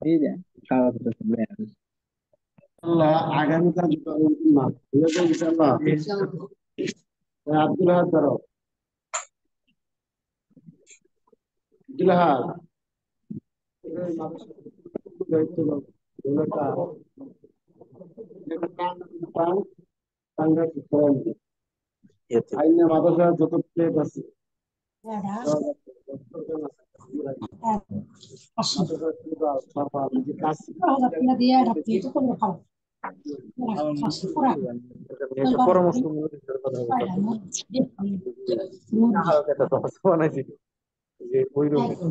এই যে খাওয়া দাওয়া চলে আসে। আল্লাহ আগামীকাল না ইনশাআল্লাহ আব্দুল হাদ ধরো আব্দুল হাদ দায়িত্ব দাও আইনে মাদ্রাসা যত প্লেট আছে পরামর্শ বানাইছি যে ওই রুম একটা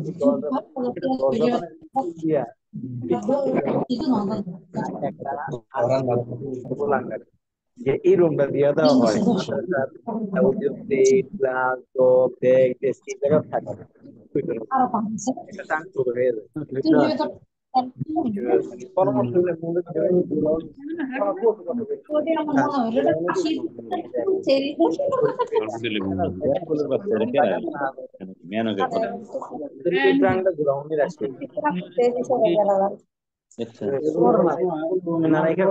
যে এই রুমটা দিয়ে দেওয়া হয় ক্লাস ব্যাগ ডেস্ক এই জায়গা থাকে একটা টাঙ্ক হয়ে যায় পরামর্শ হলে স্কুলের বাচ্চারা কে রাখবে মেয়ানকের কথা টাঙ্কটা গ্রাউন্ডে রাখছে আচ্ছা না রেখে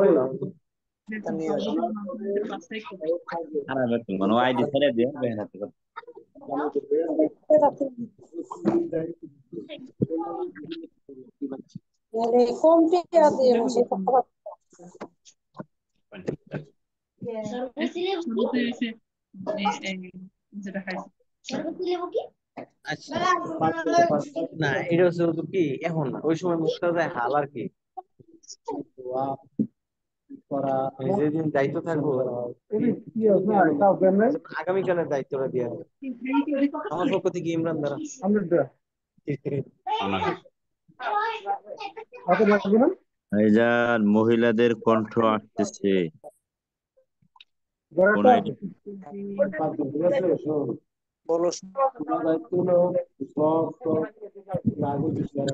খারাপ একটু মানে আইডি ছেড়ে দিয়ে বেহেন হাতে কথা আচ্ছা না এটা হচ্ছে তো কি এখন না ওই সময় মুখটা যায় হাল আর কি করা আমি যেদিন দায়িত্ব থাকবো আগামীকালের দায়িত্বটা দিয়ে দেবো আমার পক্ষ থেকে ইমরান দ্বারা ভাইজান মহিলাদের কণ্ঠ আসতেছে কোন আইডি বলো দায়িত্ব হলো সব আগে বিচার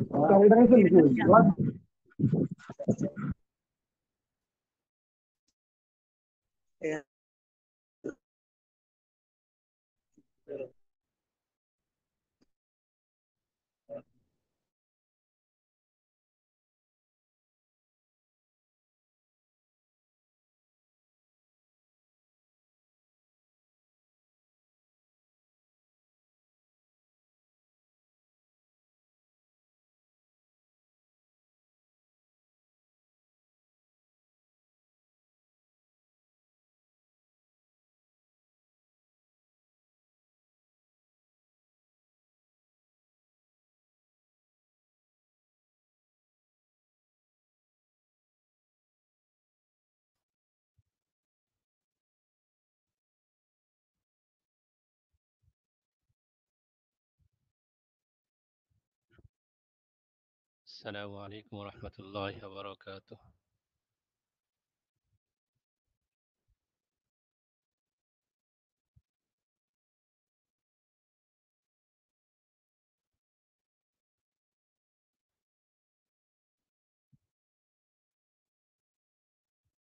السلام عليكم ورحمة الله وبركاته.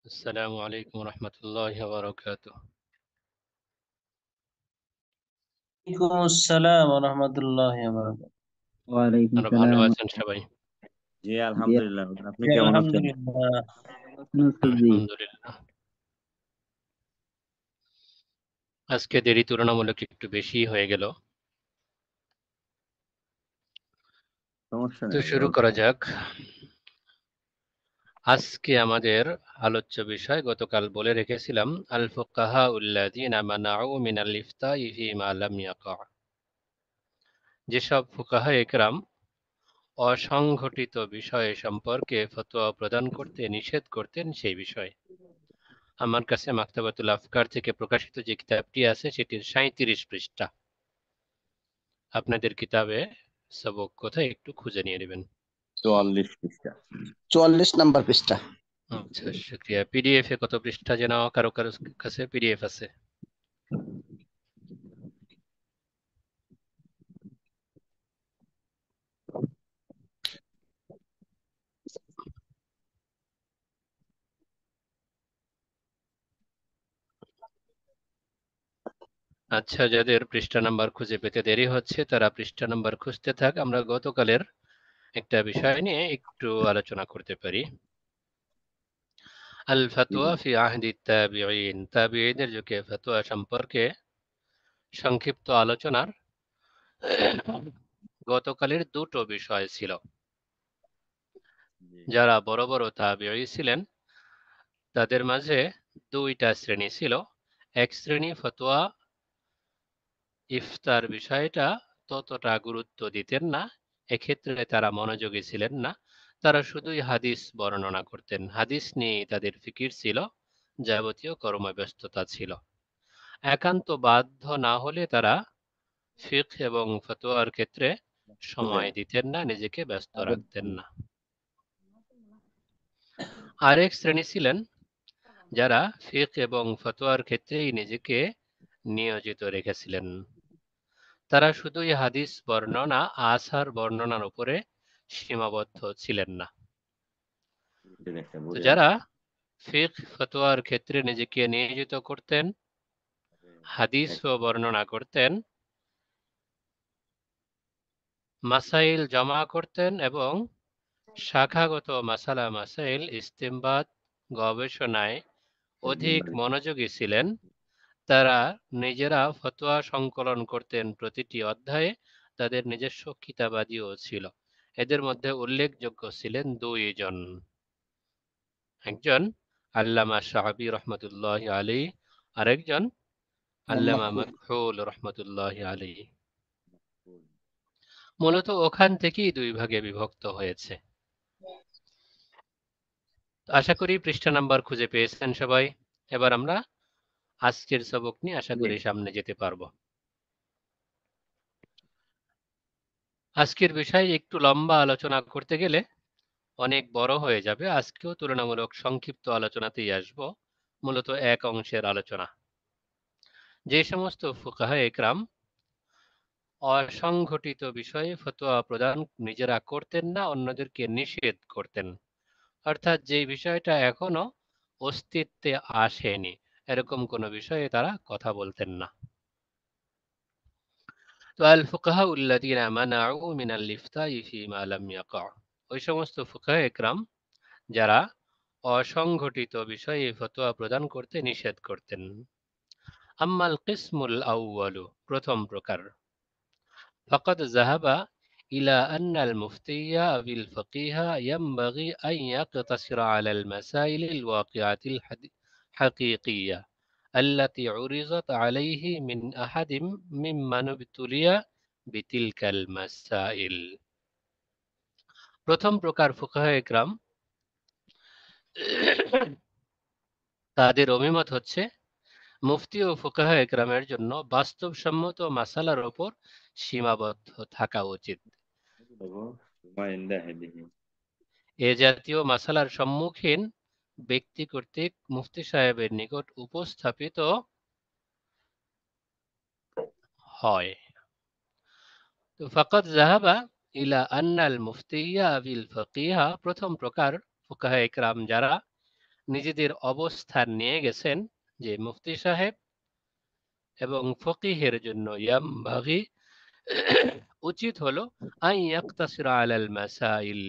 السلام عليكم ورحمة الله وبركاته. ওয়ালাইকুম আসসালাম ওয়া রাহমাতুল্লাহি ওয়া বারাকাতুহু। ওয়ালাইকুম أنا ভালো সালাম। আছেন সবাই? জি জি, আলহামদুলিল্লাহ আপনি জি, কেমন আছেন আলহামদুলিল্লাহ। জি। আলহামদুলিল্লাহ। আজকে দেরি তুলনামূলক একটু বেশি হয়ে গেল, সমস্যা তো নেই শুরু করা যাক। আজকে আমাদের আলোচ্য বিষয় গতকাল বলে রেখেছিলাম আল ফুকাহা উল্লাযীনা মানাউ মিনাল ইফতাই ফীমা লাম ইয়াকা। যেসব ফুকাহা একরাম অসংঘটিত বিষয় সম্পর্কে ফতোয়া প্রদান করতে নিষেধ করতেন সেই বিষয়। আমার কাছে মাকতাবাতুল আফকার থেকে প্রকাশিত যে কিতাবটি আছে সেটির ৩৭ পৃষ্ঠা। আপনাদের কিতাবে সবক কোথায় একটু খুঁজে নিয়ে নেবেন। 44 পৃষ্ঠা 44 নাম্বার পৃষ্ঠা। আচ্ছা, শুক্রিয়া। পিডিএফ এ কত পৃষ্ঠা যেন কারো কারো কাছে পিডিএফ আছে? আচ্ছা, যাদের পৃষ্ঠা নাম্বার খুঁজে পেতে দেরি হচ্ছে তারা পৃষ্ঠা নাম্বার খুঁজতে থাক। আমরা গতকালের একটা বিষয় নিয়ে একটু আলোচনা করতে পারি। আল ফাতোয়া ফি আহদি তাবিঈন, তাবিঈদের যুগে ফতোয়া সম্পর্কে সংক্ষিপ্ত আলোচনার গতকালের দুটো বিষয় ছিল। যারা বড় বড় তাবিঈ ছিলেন তাদের মাঝে দুইটা শ্রেণী ছিল। এক শ্রেণী ফতোয়া ইফতার বিষয়টা ততটা গুরুত্ব দিতেন না, এক্ষেত্রে তারা মনোযোগী ছিলেন না, তারা শুধুই হাদিস বর্ণনা করতেন, হাদিস নিয়ে তাদের ফিকির ছিল, যাবতীয় কর্মব্যস্ততা ছিল। একান্ত বাধ্য না হলে তারা ফিকহ এবং ফতোয়ার ক্ষেত্রে সময় দিতেন না, নিজেকে ব্যস্ত রাখতেন না। আরেক শ্রেণী ছিলেন যারা ফিকহ এবং ফতোয়ার ক্ষেত্রেই নিজেকে নিয়োজিত রেখেছিলেন, তারা শুধুই হাদিস বর্ণনা, আসার বর্ণনার উপরে সীমাবদ্ধ ছিলেন না। তো যারা ফিকহ ফতোয়ার ক্ষেত্রে নিজেকে নিয়োজিত করতেন, হাদিস ও বর্ণনা করতেন, মাসাইল জমা করতেন এবং শাখাগত মাসালা মাসাইল ইস্তেমবাদ গবেষণায় অধিক মনোযোগী ছিলেন, তারা নিজেরা ফতোয়া সংকলন করতেন। প্রতিটি অধ্যায়ে তাদের নিজস্ব কিতাবাদিও ছিল। এদের মধ্যে উল্লেখযোগ্য ছিলেন দুইজন, একজন আল্লামা শাহবি রহমতুল্লাহ আলী, আরেকজন আল্লামা মাকহুল রহমতুল্লাহ আলী। মূলত ওখান থেকেই দুই ভাগে বিভক্ত হয়েছে। আশা করি পৃষ্ঠা নাম্বার খুঁজে পেয়েছেন সবাই। এবার আমরা আজকের সবক নিয়ে আশা করি সামনে যেতে পারবো। আজকের বিষয় একটু লম্বা আলোচনা করতে গেলে অনেক বড় হয়ে যাবে, আজকেও তুলনামূলক সংক্ষিপ্ত আলোচনাতেই আসব। মূলত এক অংশের আলোচনা। যে সমস্ত ফুকাহা একরাম অসংগঠিত বিষয়ে ফতোয়া প্রদান নিজেরা করতেন না, অন্যদেরকে নিষেধ করতেন, অর্থাৎ যে বিষয়টা এখনো অস্তিত্বে আসেনি এরকম কোনো বিষয়ে তারা কথা বলতেন না। তো আল ফুকাহা উল্লাযীনা মানাউ মিনাল ইফতাই ফীমা লাম ইয়াকা, ওই সমস্ত ফুকাহা একরাম যারা অসংগঠিত বিষয়ে ফতোয়া প্রদান করতে নিষেধ করতেন। আম্মাল কিসমুল আউয়ালু, প্রথম প্রকার, ফাকাদ যাহাবা ইলা আন্নাল মুফতিয়া বিল ফাকিহা ইয়ানবাগি আন ইয়াকতাসিরা আলাল মাসাইলিল ওয়াকিআতিল হাকীকিয়া আল্লাতী উরিজাত আলাইহি মিন আহাদিম মিম্মান ইবতুলিয়া বিতিলকাল মাসাইল। প্রথম প্রকার ফুকাহা একরাম, তাদের অভিমত হচ্ছে মুফতি ও ফুকাহা একরামের জন্য বাস্তবসম্মত মাসালার ওপর সীমাবদ্ধ থাকা উচিত। এ জাতীয় মাসালার সম্মুখীন ব্যক্তি কর্তৃক মুফতি সাহেবের নিকট উপস্থাপিত হয়। তো ফাকাদ যাহাবা ইলা আন্নাল মুফতিয়া বিল ফাকিহা, প্রথম প্রকার ফুকাহা একরাম যারা নিজেদের অবস্থান নিয়ে গেছেন যে মুফতি সাহেব এবং ফকিহের জন্য ইয়ামবাগি, উচিত হলো আন ইয়াকতাসিরা আলাল মাসাইল,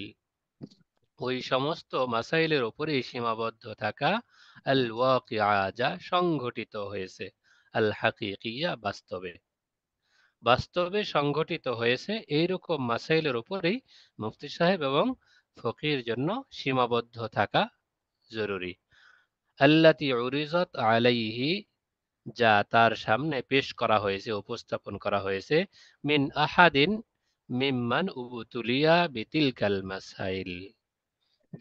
ওই সমস্ত মাসাইলের উপরেই সীমাবদ্ধ থাকা, আল ওয়াকিআ, যা সংঘটিত হয়েছে, আল হাকিকিয়া, বাস্তবে বাস্তবে সংঘটিত হয়েছে, এইরকম মাসাইলের উপরেই মুফতি সাহেব এবং ফকির জন্য সীমাবদ্ধ থাকা জরুরি। আল্লাতী উরিজাত আলাইহি, যা তার সামনে পেশ করা হয়েছে, উপস্থাপন করা হয়েছে, মিন আহাদিন মিম্মান উবতুলিয়া বিতিলকাল মাসাইল,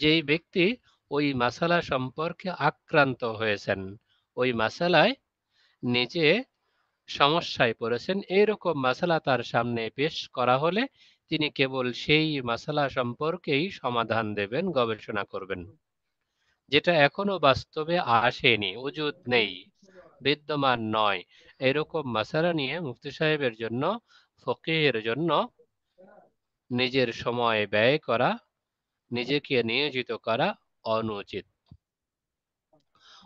যেই ব্যক্তি ওই মাসালা সম্পর্কে আক্রান্ত হয়েছেন, ওই মাসালায় নিজে সমস্যায় পড়েছেন, এইরকম মাসালা তার সামনে পেশ করা হলে তিনি কেবল সেই মাসালা সম্পর্কেই সমাধান দেবেন, গবেষণা করবেন, যেটা এখনো বাস্তবে আসেনি, উজুদ নেই, বিদ্যমান নয়, এরকম মাসালা নিয়ে মুফতি সাহেবের জন্য, ফকিহের জন্য নিজের সময় ব্যয় করা, নিজেকে নিয়োজিত করা অনুচিত।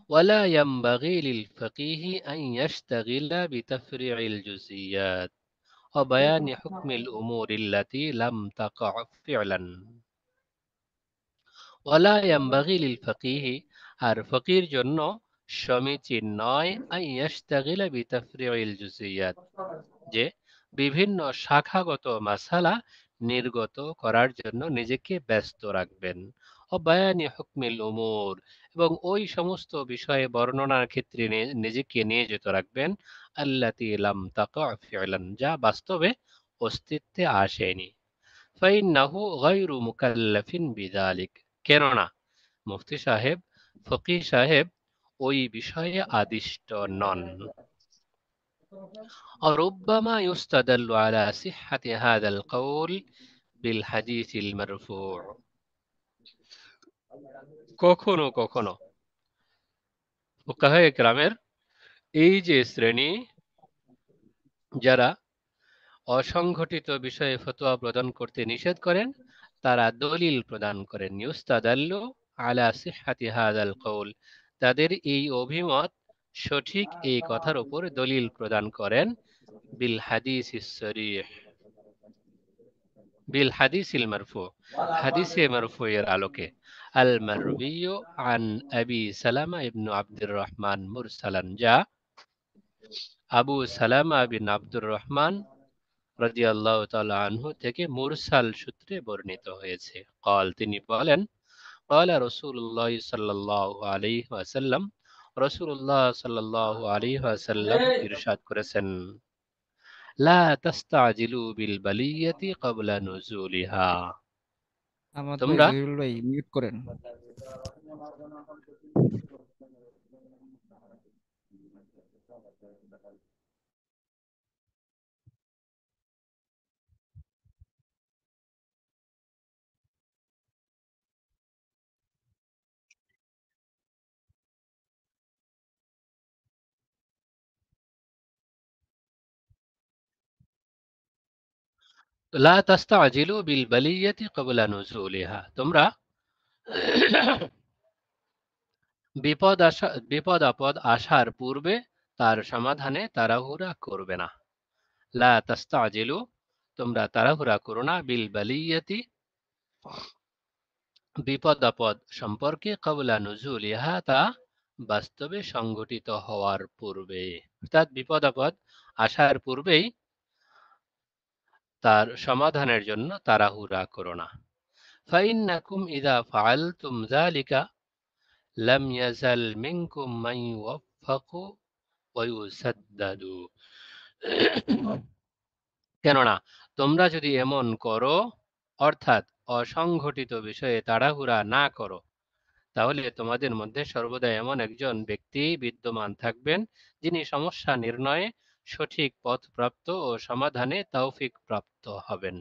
ওয়ালা ইয়ানবাগি লিল ফাকিহি আন ইয়াশতাগিলা বিতাফরিইল জুজিয়াত, وبيان حكم الأمور التي لم تقع فعلا ولا ينبغي للفقيه আর ফকির জন্য সমীচীন নয় আন ইয়াশতাগিলা বিতাফরিউল জুজিয়াত যে বিভিন্ন শাখাগত মাসালা নির্গত করার জন্য নিজেকে ব্যস্ত রাখবেন ও বায়ানি হুকমিল উমুর এবং ওই সমস্ত বিষয়ে বর্ণনার ক্ষেত্রে নিজেকে নিয়োজিত রাখবেন আল্লাতি লাম তাকা ফি'লান যা বাস্তবে অস্তিত্বে আসেনি ফাইন্নাহু গায়রু মুকাল্লাফিন বিযালিক কেননা মুফতি সাহেব ফকিহ সাহেব ওই বিষয়ে আদিষ্ট নন وربما يستدل على صحة هذا القول بالحديث المرفوع কখনো কখনো ফুকাহায়ে কেরামের এই যে শ্রেণী যারা অসংঘটিত বিষয়ে ফতোয়া প্রদান করতে নিষেধ করেন তারা দলিল প্রদান করেন ইউস্তাদাল্লু আলা সিহহাতি হাযাল কওল তাদের এই অভিমত সঠিক এই কথার উপর দলিল প্রদান করেন বিল হাদিসিস সরিহ বিল হাদিসিল মারফু হাদিসে মারফু এর আলোকে আল মারবিয়্যু আন আবি সালামা ইবনে আব্দুর রহমান মুরসালান যা আবু সালামা বিন আব্দুর রহমান রাদিয়াল্লাহু তাআলা আনহু থেকে মুরসাল সূত্রে বর্ণিত হয়েছে قال তিনি বলেন قال রাসূলুল্লাহ সাল্লাল্লাহু আলাইহি ওয়াসাল্লাম রাসূলুল্লাহ সাল্লাল্লাহু আলাইহি ওয়াসাল্লাম ইরশাদ করেছেন লা তাস্তাজিলু বিল বালিয়াতি ক্বাবলা নুজুলিহা আমাদের তোমরা জহিরুল ভাই মিউট করেন। লা তাস্তাজিলু বিল বালিয়াতি ক্বাবলা নুজুলিহা তোমরা বিপদ আপদ আসার পূর্বে তার সমাধানে তাড়াহুড়া করবে না লা তাস্তাজিলু তোমরা তাড়াহুড়া করো না বিল বালিয়াতি বিপদ আপদ সম্পর্কে ক্বাবলা নুজুলিহা তা বাস্তবে সংঘটিত হওয়ার পূর্বে অর্থাৎ বিপদ আপদ আসার পূর্বেই তার সমাধানের জন্য তাড়াহুড়া করো না ফাইন্নাকুম ইযা ফাআলতুম যালিকা লাম ইয়াজাল মিনকুম মান ইউওয়াফফাকু ওয়া ইউসাদ্দাদু কেননা তোমরা যদি এমন করো অর্থাৎ অসংঘটিত বিষয়ে তাড়াহুড়া না করো তাহলে তোমাদের মধ্যে সর্বদা এমন একজন ব্যক্তি বিদ্যমান থাকবেন যিনি সমস্যা নির্ণয়ে সঠিক পথ প্রাপ্ত ও সমাধানে তৌফিক প্রাপ্ত হবেন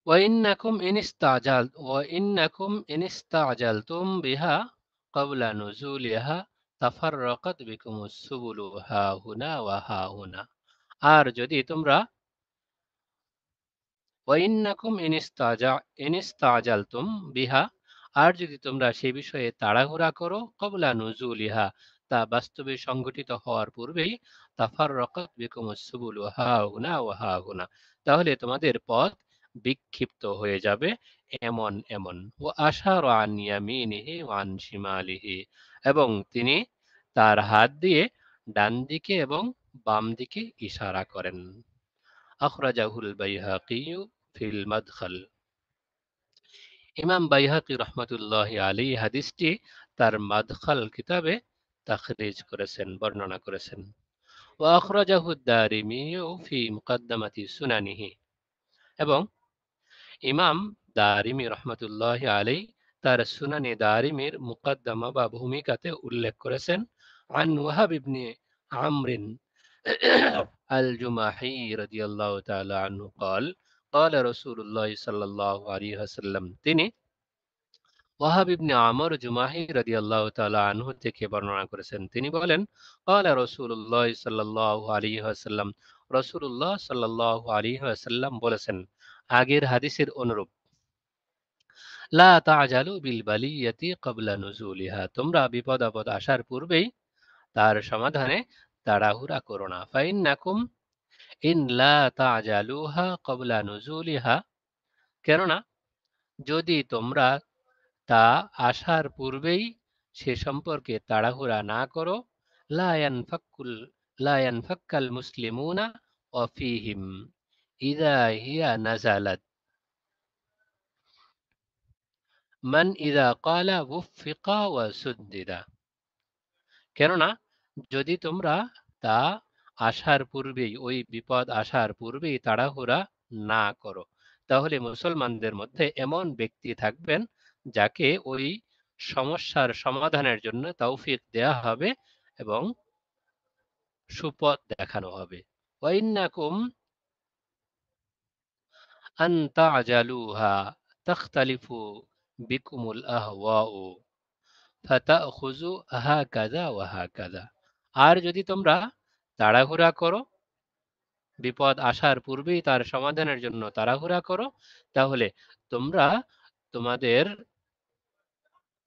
وإنكم إن استعجلتم بها قبل نزولها تفرقت بكم السبل ها هنا وها هنا আর যদি তোমরা ওয়াইন্নাকুম ইনিস্তাজালতুম বিহা আর যদি তোমরা সে বিষয়ে তাড়াহুড়া করো ক্বাবলা নুজুলিহা তা বাস্তবে সংঘটিত হওয়ার পূর্বেই তাফাররাকাত বিকুমুস সুবুলু হাহুনা ওয়া হাহুনা তাহলে তোমাদের পথ বিক্ষিপ্ত হয়ে যাবে এমন এমন ওয়া আশারা আন ইয়ামিনিহি ওয়া আন শিমালিহি এবং তিনি তার হাত দিয়ে ডান দিকে এবং বাম দিকে ইশারা করেন আখরাজাহুল বাইহাকি ফিল মাদখাল ইমাম বাইহাকি রহমতুল্লাহি আলাইহি হাদিসটি তার মাদখাল কিতাবে তাখরিজ করেছেন বর্ণনা করেছেন ওয়া আখরাজাহু দারিমি ফি মুকদ্দমাতি সুনানিহি এবং ইমাম দারিমি রহমতুল্লাহি আলাইহি তার সুনানে দারিমির মুকদ্দমা বা ভূমিকাতে উল্লেখ করেছেন আন ওয়াহাব ইবনে আমরিন الجماحي رضي الله تعالى عنه قال قال رسول الله صلى الله عليه وسلم তিনি ওয়াহাব ইবনে আমর জুমাহি রাদিয়াল্লাহু তাআলা আনহু থেকে বর্ণনা করেছেন তিনি বলেন قال رسول الله صلى الله عليه وسلم রাসূলুল্লাহ সাল্লাল্লাহু আলাইহি ওয়াসাল্লাম বলেছেন আগের হাদিসের অনুরূপ লা তা'জালু বিল বালিয়াতি ক্বাবলা নুজুলিহা, তোমরা বিপদ আপদ আসার পূর্বেই তার সমাধানে তাড়াহুড়া করো না। ফাইন্নাকুম ইন লা তা'জালুহা ক্বাবলা নুজুলিহা, কেননা যদি তোমরা তা আসার পূর্বেই সে সম্পর্কে তাড়াহুড়া না করো, লা ইয়ানফাক্কুল লা ইয়ানফাক্কাল মুসলিমুনা ওয়া ফীহিম ইযা হিয়া নাযালাত মান ইযা ক্বালা ওয়ুফিকা ওয়া সুদ্দিদা, কেননা যদি তোমরা তা আসার পূর্বেই, ওই বিপদ আসার পূর্বেই তাড়াহুড়া না করো, তাহলে মুসলমানদের মধ্যে এমন ব্যক্তি থাকবেন যাকে ওই সমস্যার সমাধানের জন্য তৌফিক দেয়া হবে এবং সুপথ দেখানো হবে। ওয়াইন্নাকুম আন তা'জালুহা তাখতালিফু বিকুমুল আহওয়াউ ফাতাখুযু হাকাযা ওয়া হাকাযা, আর যদি তোমরা তাড়াহুড়া করো, বিপদ আসার পূর্বেই তার সমাধানের জন্য তাড়াহুড়া করো, তাহলে তোমরা তোমাদের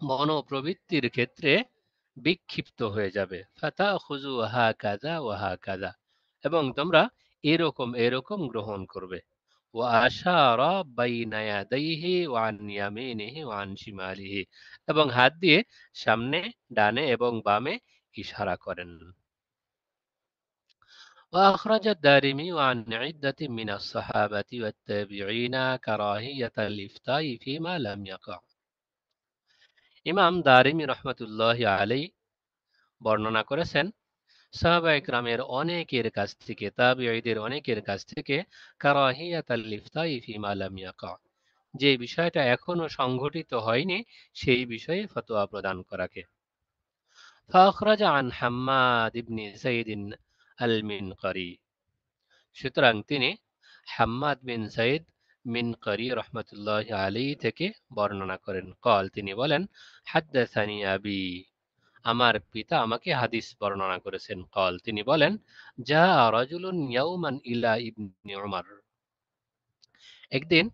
মনোপ্রবৃত্তির ক্ষেত্রে বিক্ষিপ্ত হয়ে যাবে। ফাতাখুযু হাকাযা ওয়া হাকাযা, এবং তোমরা এরকম এরকম গ্রহণ করবে। ওয়া আশারা বাইনা ইয়াদাইহি ওয়া আন ইয়ামিনিহি ওয়া আন শিমালিহি, এবং হাত দিয়ে সামনে, ডানে এবং বামে ইশারা করেন। وأخرج الدارمي عن عدة من الصحابة والتابعين كراهية الإفتاء فيما لم يقع। ইমাম দারিমি রহমতুল্লাহি আলাই বর্ণনা করেছেন সাহাবায়ে কেরামের অনেকের কাছ থেকে, তাবিঈদের অনেকের কাছ থেকে, কারাহিয়াতাল ইফতাই ফিমা লাম ইয়াকা, যে বিষয়টা এখনো সংঘটিত হয়নি সেই বিষয়ে ফতোয়া প্রদান করাকে। فأخرج عن حماد بن زيد المنقري، সুতরাং তিনি হাম্মাদ বিন যায়েদ মিনকরি রহমতুল্লাহি আলাইহি থেকে বর্ণনা করেন। قال, তিনি বলেন, হাদ্দাসানি আবি, আমার পিতা আমাকে হাদিস বর্ণনা করেছেন। قال, তিনি বলেন, জা রাজুলুন ইয়াওমান ইলা ইবনে উমর, একদিন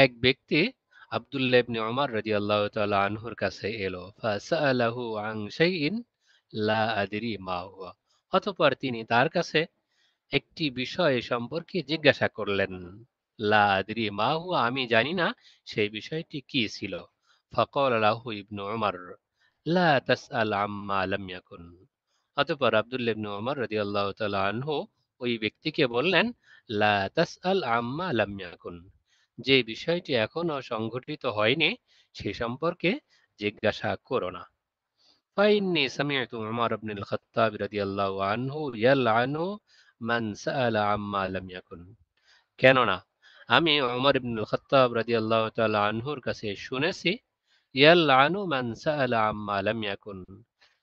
এক ব্যক্তি আব্দুল্লাহ ইবনে উমর রাদিয়াল্লাহু তাআলা আনহুর কাছে এলো। ফাসাআলাহু আন শাইইন লা আদরি মা হুয়া, অতঃপর তিনি তার কাছে একটি বিষয় সম্পর্কে জিজ্ঞাসা করলেন। লা আদরি মা হুয়া, আমি জানি না সেই বিষয়টি কি ছিল। ফাকাল লাহু ইবনু উমর লা তাসআল আম্মা লাম ইয়াকুন, অতঃপর আব্দুল্লাহ ইবনে উমর রাদিয়াল্লাহু তাআলা আনহু ওই ব্যক্তিকে বললেন, লা তাসআল আম্মা লাম ইয়াকুন, যে বিষয়টি এখনো সংঘটিত হয়নি সে সম্পর্কে জিজ্ঞাসা করো না। ফাইন্নী সামি'তু উমর ইবনুল খাত্তাব রাদিয়াল্লাহু আনহু ইয়ালআনু মান সাআলা আম্মা লাম ইয়াকুন, কেননা আমি উমর ইবনুল খাত্তাব রাদিয়াল্লাহু তাআলা আনহুর কাছে শুনেছি, ইয়ালআনু মান সাআলা আম্মা লাম ইয়াকুন,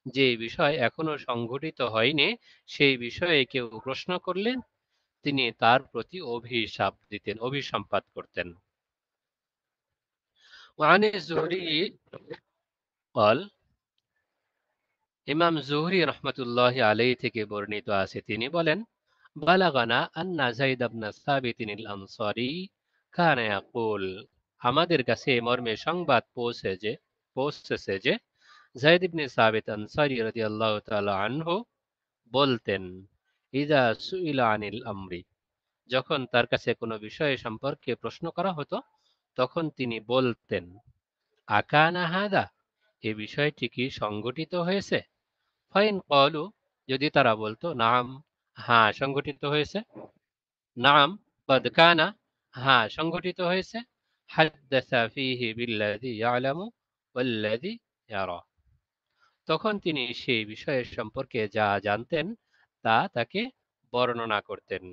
যে বিষয় এখনো সংঘটিত হয়নি সেই বিষয়ে কেউ প্রশ্ন করলে তিনি তার প্রতি অভিশাপ দিতেন, অভিসম্পাত করতেন। وعن الزهري قال, ইমাম জুহরি রহমতুল্লাহি আলাইহি থেকে বর্ণিত আছে, তিনি বলেন, বালাগানা আন্না যায়েদ ইবনে সাবিত আল আনসারী কানা ইয়াকুল, আমাদের কাছে মর্মে সংবাদ পৌঁছেছে যে যায়েদ ইবনে সাবিত আনসারী রাদিয়াল্লাহু তাআলা আনহু বলতেন, ইযা সুইলা আনিল আমরি, যখন তার কাছে কোনো বিষয় সম্পর্কে প্রশ্ন করা হতো তখন তিনি বলতেন, আকানা হাদা, এই বিষয়টি কি সংঘটিত হয়েছে? ফাইন ক্বালু, যদি তারা বলতো, নাম, হ্যাঁ সংঘটিত হয়েছে, নাম কদ কানা, হ্যাঁ সংঘটিত হয়েছে, হাদ্দাসা ফীহি বিল্লাযী ইয়ালামু ওয়াল্লাযী ইয়ারা, তখন তিনি সেই বিষয়ের সম্পর্কে যা জানতেন তা তাকে বর্ণনা করতেন,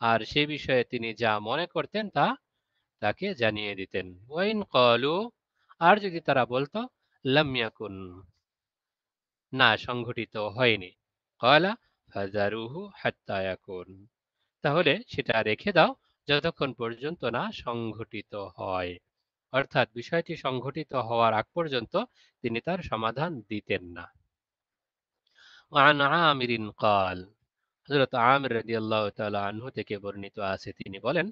আর সে বিষয়ে তিনি যা মনে করতেন তা তাকে জানিয়ে দিতেন। ওয়াইন ক্বালু, আর যদি তারা বলতো, লাম ইয়াকুন, না সংঘটিত হয়নি, ক্বালা ফাযারুহু হাত্তা ইয়াকুন, তাহলে সেটা রেখে দাও যতক্ষণ পর্যন্ত না সংঘটিত হয়, অর্থাৎ বিষয়টি সংঘটিত হওয়ার আগ পর্যন্ত তিনি তার সমাধান দিতেন না। وعن عامر قال, হযরত আমির রাদিয়াল্লাহু তাআলা আনহু থেকে বর্ণিত আছে, তিনি বলেন,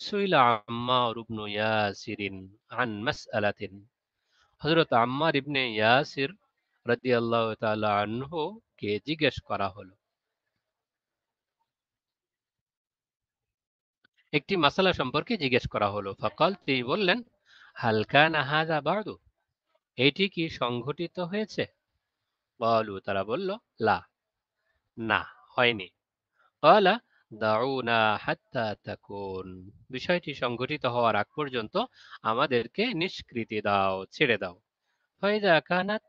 সুইলা আম্মার ইবনু ইয়াসিরিন আন মাসআলাতিন, হযরত আম্মার ইবনে ইয়াসির রাদিয়াল্লাহু তাআলা আনহু কে জিজ্ঞেস করা হলো, একটি মাসালা সম্পর্কে জিজ্ঞেস করা হলো। ফাকাল, তিনি বললেন, হাল কানা হাযা বা'দু, এটি কি সংঘটিত হয়েছে? ক্বালু, তারা বলল, লা, না, হয়নি। ক্বালা দাউনা হাত্তা তাকুন, বিষয়টি সংঘটিত হওয়ার আগ পর্যন্ত আমাদেরকে নিষ্কৃতি দাও, ছেড়ে দাও। ফাইদা কানাত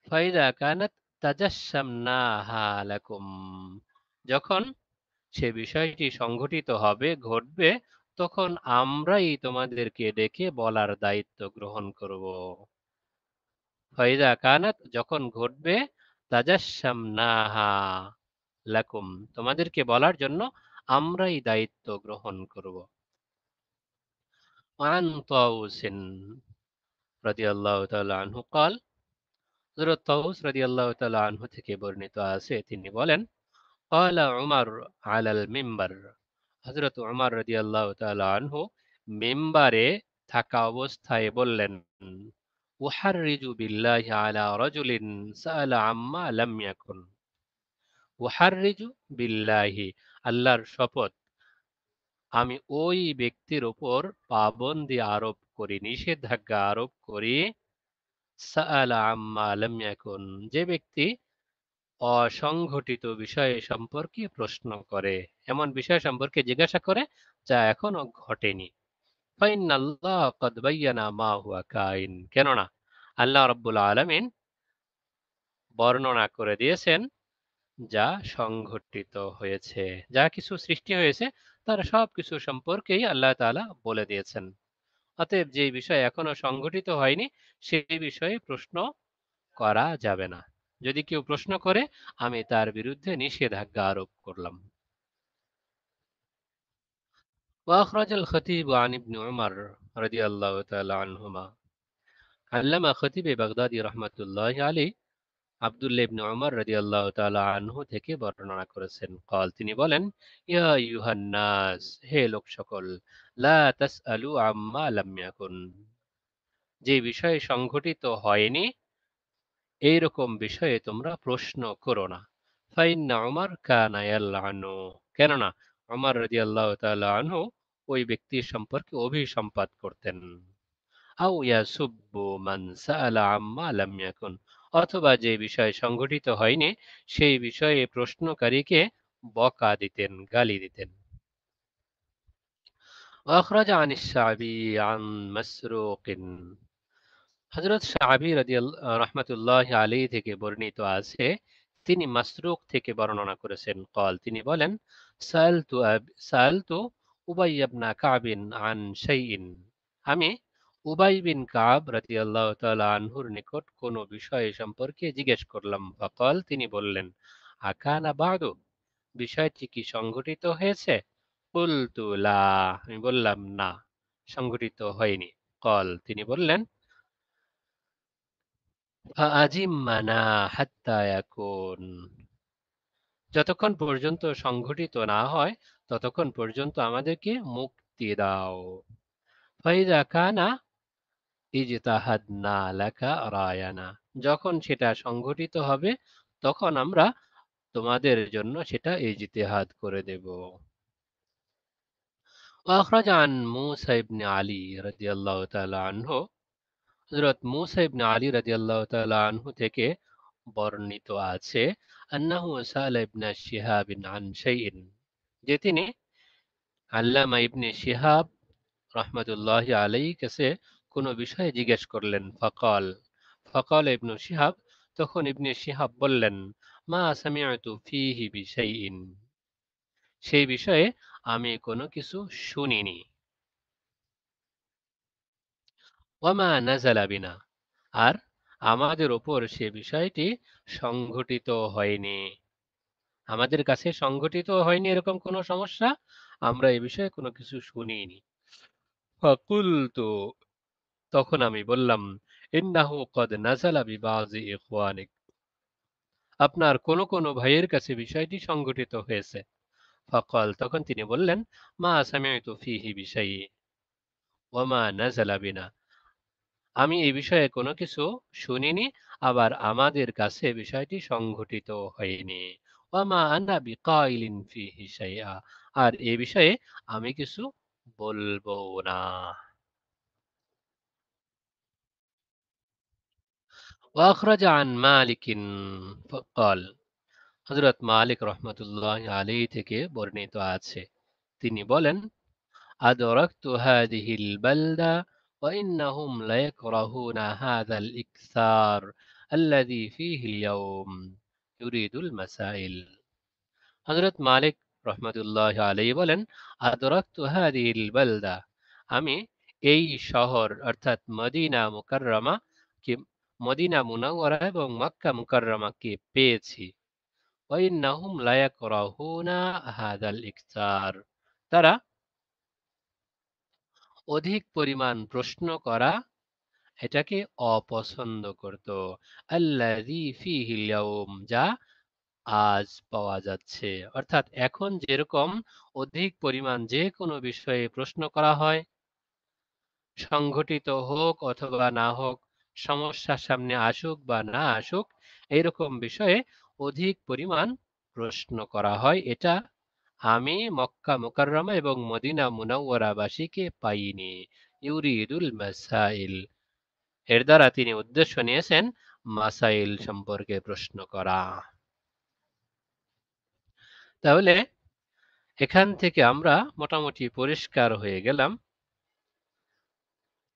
ফাইদা কানাত তাজাশশামনাহা লাকুম, যখন সে বিষয়টি সংঘটিত হবে, ঘটবে, তখন আমরাই তোমাদেরকে ডেকে বলার দায়িত্ব গ্রহণ করব। ফাইদা কানাত, যখন ঘটবে, তাজাশশামনাহা লাকুম, তোমাদেরকে বলার জন্য আমরাই দায়িত্ব গ্রহণ করব। আন তাউসিন রাদিয়াল্লাহু তাআলা আনহু قال, হযরত তাউস রাদিয়াল্লাহু তাআলা আনহু থেকে বর্ণিত আছে, তিনি বলেন, قال উমর আলাল মিম্বার, হযরত উমর রাদিয়াল্লাহু তাআলা আনহু মিম্বারে থাকা অবস্থায় বললেন, উহাররিজু বিল্লাহি আলা রাজুলিন সাআলা আম্মা লাম ইয়াকুন। উহাররিজু বিল্লাহি, আল্লাহর শপথ, আমি ওই ব্যক্তির উপর পাবন্দি আরোপ করি, নিষেধাজ্ঞা আরোপ করি, সাআলা আম্মা লাম ইয়াকুন, যে ব্যক্তি অসংঘটিত বিষয় সম্পর্কে প্রশ্ন করে, এমন বিষয় সম্পর্কে জিজ্ঞাসা করে যা এখনো ঘটেনি। ফাইনাল্লাহ ক্বাদ বায়্যানা মা হুয়া কাইন, কেননা আল্লাহ রাব্বুল আলামিন বর্ণনা করে দিয়েছেন যা সংঘটিত হয়েছে, যা কিছু সৃষ্টি হয়েছে তার সব কিছু সম্পর্কেই আল্লাহ তাআলা বলে দিয়েছেন। অতএব যে বিষয় এখনো সংঘটিত হয়নি সেই বিষয়ে প্রশ্ন করা যাবে না। যদি কেউ প্রশ্ন করে, আমি তার বিরুদ্ধে নিষেধাজ্ঞা আরোপ করলাম। وأخرج الخطيب عن ابن عمر رضي الله تعالى عنهما, আল্লামা খতিব বাগদাদি রহমাতুল্লাহি আলাইহি আব্দুল্লাহ ইবনে উমর রাদিয়াল্লাহু তাআলা আনহু থেকে বর্ণনা করেছেন, قال, তিনি বলেন, ইয়া আইয়ুহান নাস, হে লোক সকল, লা তাসআলু আম্মা লাম ইয়াকুন, যে বিষয়ে সংঘটিত হয়নি এইরকম বিষয়ে তোমরা প্রশ্ন করো না। ফাইন্না উমর কানা ইয়ালআনু, কেননা উমর রাদিয়াল্লাহু তাআলা আনহু ওই ব্যক্তির সম্পর্কে অভিসম্পাত করতেন। আও ইয়াসুব্বু মান সাআলা আম্মা লাম ইয়াকুন, অথবা যে বিষয় সংঘটিত হয়নি সেই বিষয়ে প্রশ্নকারীকে বকা দিতেন, গালি দিতেন। وأخرج عن الشعبي عن مسروق, হযরত শাআবী রাহমাতুল্লাহি আলাইহি থেকে বর্ণিত আছে, তিনি মাসরুক থেকে বর্ণনা করেছেন, قال, তিনি বলেন, সাআলতু উবাই ইবনে কাব আন শাইইন, আমি উবাই বিন কাব রাদিয়াল্লাহু তাআলা আনহুর নিকট কোনো বিষয় সম্পর্কে জিজ্ঞেস করলাম। ফাকাল, তিনি বললেন, আকানা বাদু, বিষয়টি কি সংঘটিত হয়েছে? কুলতু লা, আমি বললাম, না, সংঘটিত হয়নি। কল, তিনি বললেন, ফাআজিম্মানা হাত্তা ইয়াকুন, যতক্ষণ পর্যন্ত সংঘটিত না হয় ততক্ষণ পর্যন্ত আমাদেরকে মুক্তি দাও। ফাইযা কানা ইজতাহাদনা লাকা রায়ানা, যখন সেটা সংঘটিত হবে তখন আমরা তোমাদের জন্য সেটা ইজতিহাদ করে দেব। وأخرج عن موسى بن علي رضي الله تعالى عنه, হযরত মুসা ইবনে আলী রাদিয়াল্লাহু তাআলা আনহু থেকে বর্ণিত আছে, আন্নাহু সাআলা ইবনে শিহাব আন শাইইন, যে তিনি আল্লামা ইবনে শিহাব রাহমাতুল্লাহি আলাইহি কাছে কোনো বিষয়ে জিজ্ঞেস করলেন। ফাকাল ইবনে শিহাব, তখন ইবনে শিহাব বললেন, মা সামি'তু ফীহি বিশাইইন, সেই বিষয়ে আমি কোনো কিছু শুনিনি। ওয়ামা নাযালা বিনা, আর আমাদের ওপর সে বিষয়টি সংঘটিত হয়নি, আমাদের কাছে সংঘটিত হয়নি এরকম কোনো সমস্যা, আমরা এই বিষয়ে কোনো কিছু শুনিনি। ফাকুলতু, তখন আমি বললাম, ইন্নাহু ক্বাদ নাযালা বিবাযি ইখওয়ানিক, আপনার কোন কোন ভাইয়ের কাছে বিষয়টি সংঘটিত হয়েছে। ফাকাল, তখন তিনি বললেন, মা সামি'তু ফীহি বিশাইই ওয়া মা নাযালা বিনা, আমি এই বিষয়ে কোনো কিছু শুনিনি, আবার আমাদের কাছে বিষয়টি সংঘটিত হয়নি। ওয়া মা আনা বিকাইলিন ফীহি শাইআ, আর এ বিষয়ে আমি কিছু বলবো না। وأخرج عن مالك قال, হযরত মালিক রহমতুল্লাহ আলাইহি থেকে বর্ণিত আছে, তিনি বলেন, আদরাকতু হাযিহিল বালদা ওয়া ইন্নাহুম লায়াকরাহুনা হাযাল ইকসার আল্লাযী ফীহিল ইয়াওম ইউরিদুল মাসাইল। হযরত মালিক রহমতুল্লাহ আলাইহি বলেন, আদরাকতু হাযিহিল বালদা, আমি এই শহর অর্থাৎ মদিনা মুকাররমা কে, মদিনা মুনাওয়ারা এবং মক্কা মুকাররমাকে পেয়েছি। ওয়াইন্নাহুম লায়াকরাহুনা হাযাল ইকসার, তারা অধিক পরিমাণ প্রশ্ন করা এটাকে অপছন্দ করত। আল্লাযী ফীহিল ইয়াওম, যা আজ পাওয়া যাচ্ছে, অর্থাৎ এখন যেরকম অধিক পরিমাণ যে কোনো বিষয়ে প্রশ্ন করা হয়, সংঘটিত হোক অথবা না হোক, সমস্যার সামনে আসুক বা না আসুক, এইরকম বিষয়ে অধিক পরিমাণ প্রশ্ন করা হয়, এটা আমি মক্কা মুকাররমা এবং মদিনা মুনাওয়ারাবাসীকে পাইনি। ইউরিদুল মাসাইল, এর দ্বারা তিনি উদ্দেশ্য নিয়েছেন মাসাইল সম্পর্কে প্রশ্ন করা। তাহলে এখান থেকে আমরা মোটামুটি পরিষ্কার হয়ে গেলাম,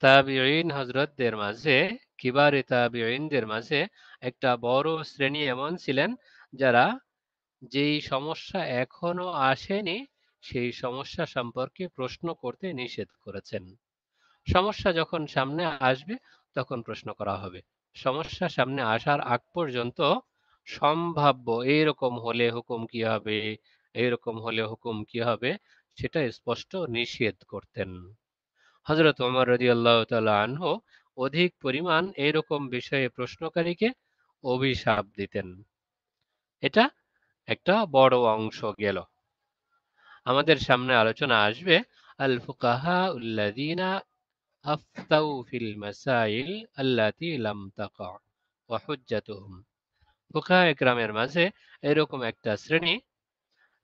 তাবিঈন হযরতদের মাঝে, কিবারে তাবিঈনদের মাঝে একটা বড় শ্রেণী এমন ছিলেন যারা যেই সমস্যা এখনো আসেনি সেই সমস্যা সম্পর্কে প্রশ্ন করতে নিষেধ করেছেন। সমস্যা যখন সামনে আসবে তখন প্রশ্ন করা হবে, সমস্যা সামনে আসার আগ পর্যন্ত সম্ভাব্য এইরকম হলে হুকুম কি হবে, এইরকম হলে হুকুম কি হবে, সেটা স্পষ্ট নিষেধ করতেন। হযরত ওমর রাদিয়াল্লাহু তাআলা আনহু অধিক পরিমাণ এইরকম বিষয়ে প্রশ্নকারীকে অভিশাপ দিতেন। এটা একটা বড় অংশ গেল। আমাদের সামনে আলোচনা আসবে আল ফুকাহা আল্লাযীনা আফতাউ ফিল মাসাইল আল্লাতী লাম তাকা ওয়া হুজ্জাতুহুম। ফুকাহা ইকরামের মাঝে এরকম একটা শ্রেণী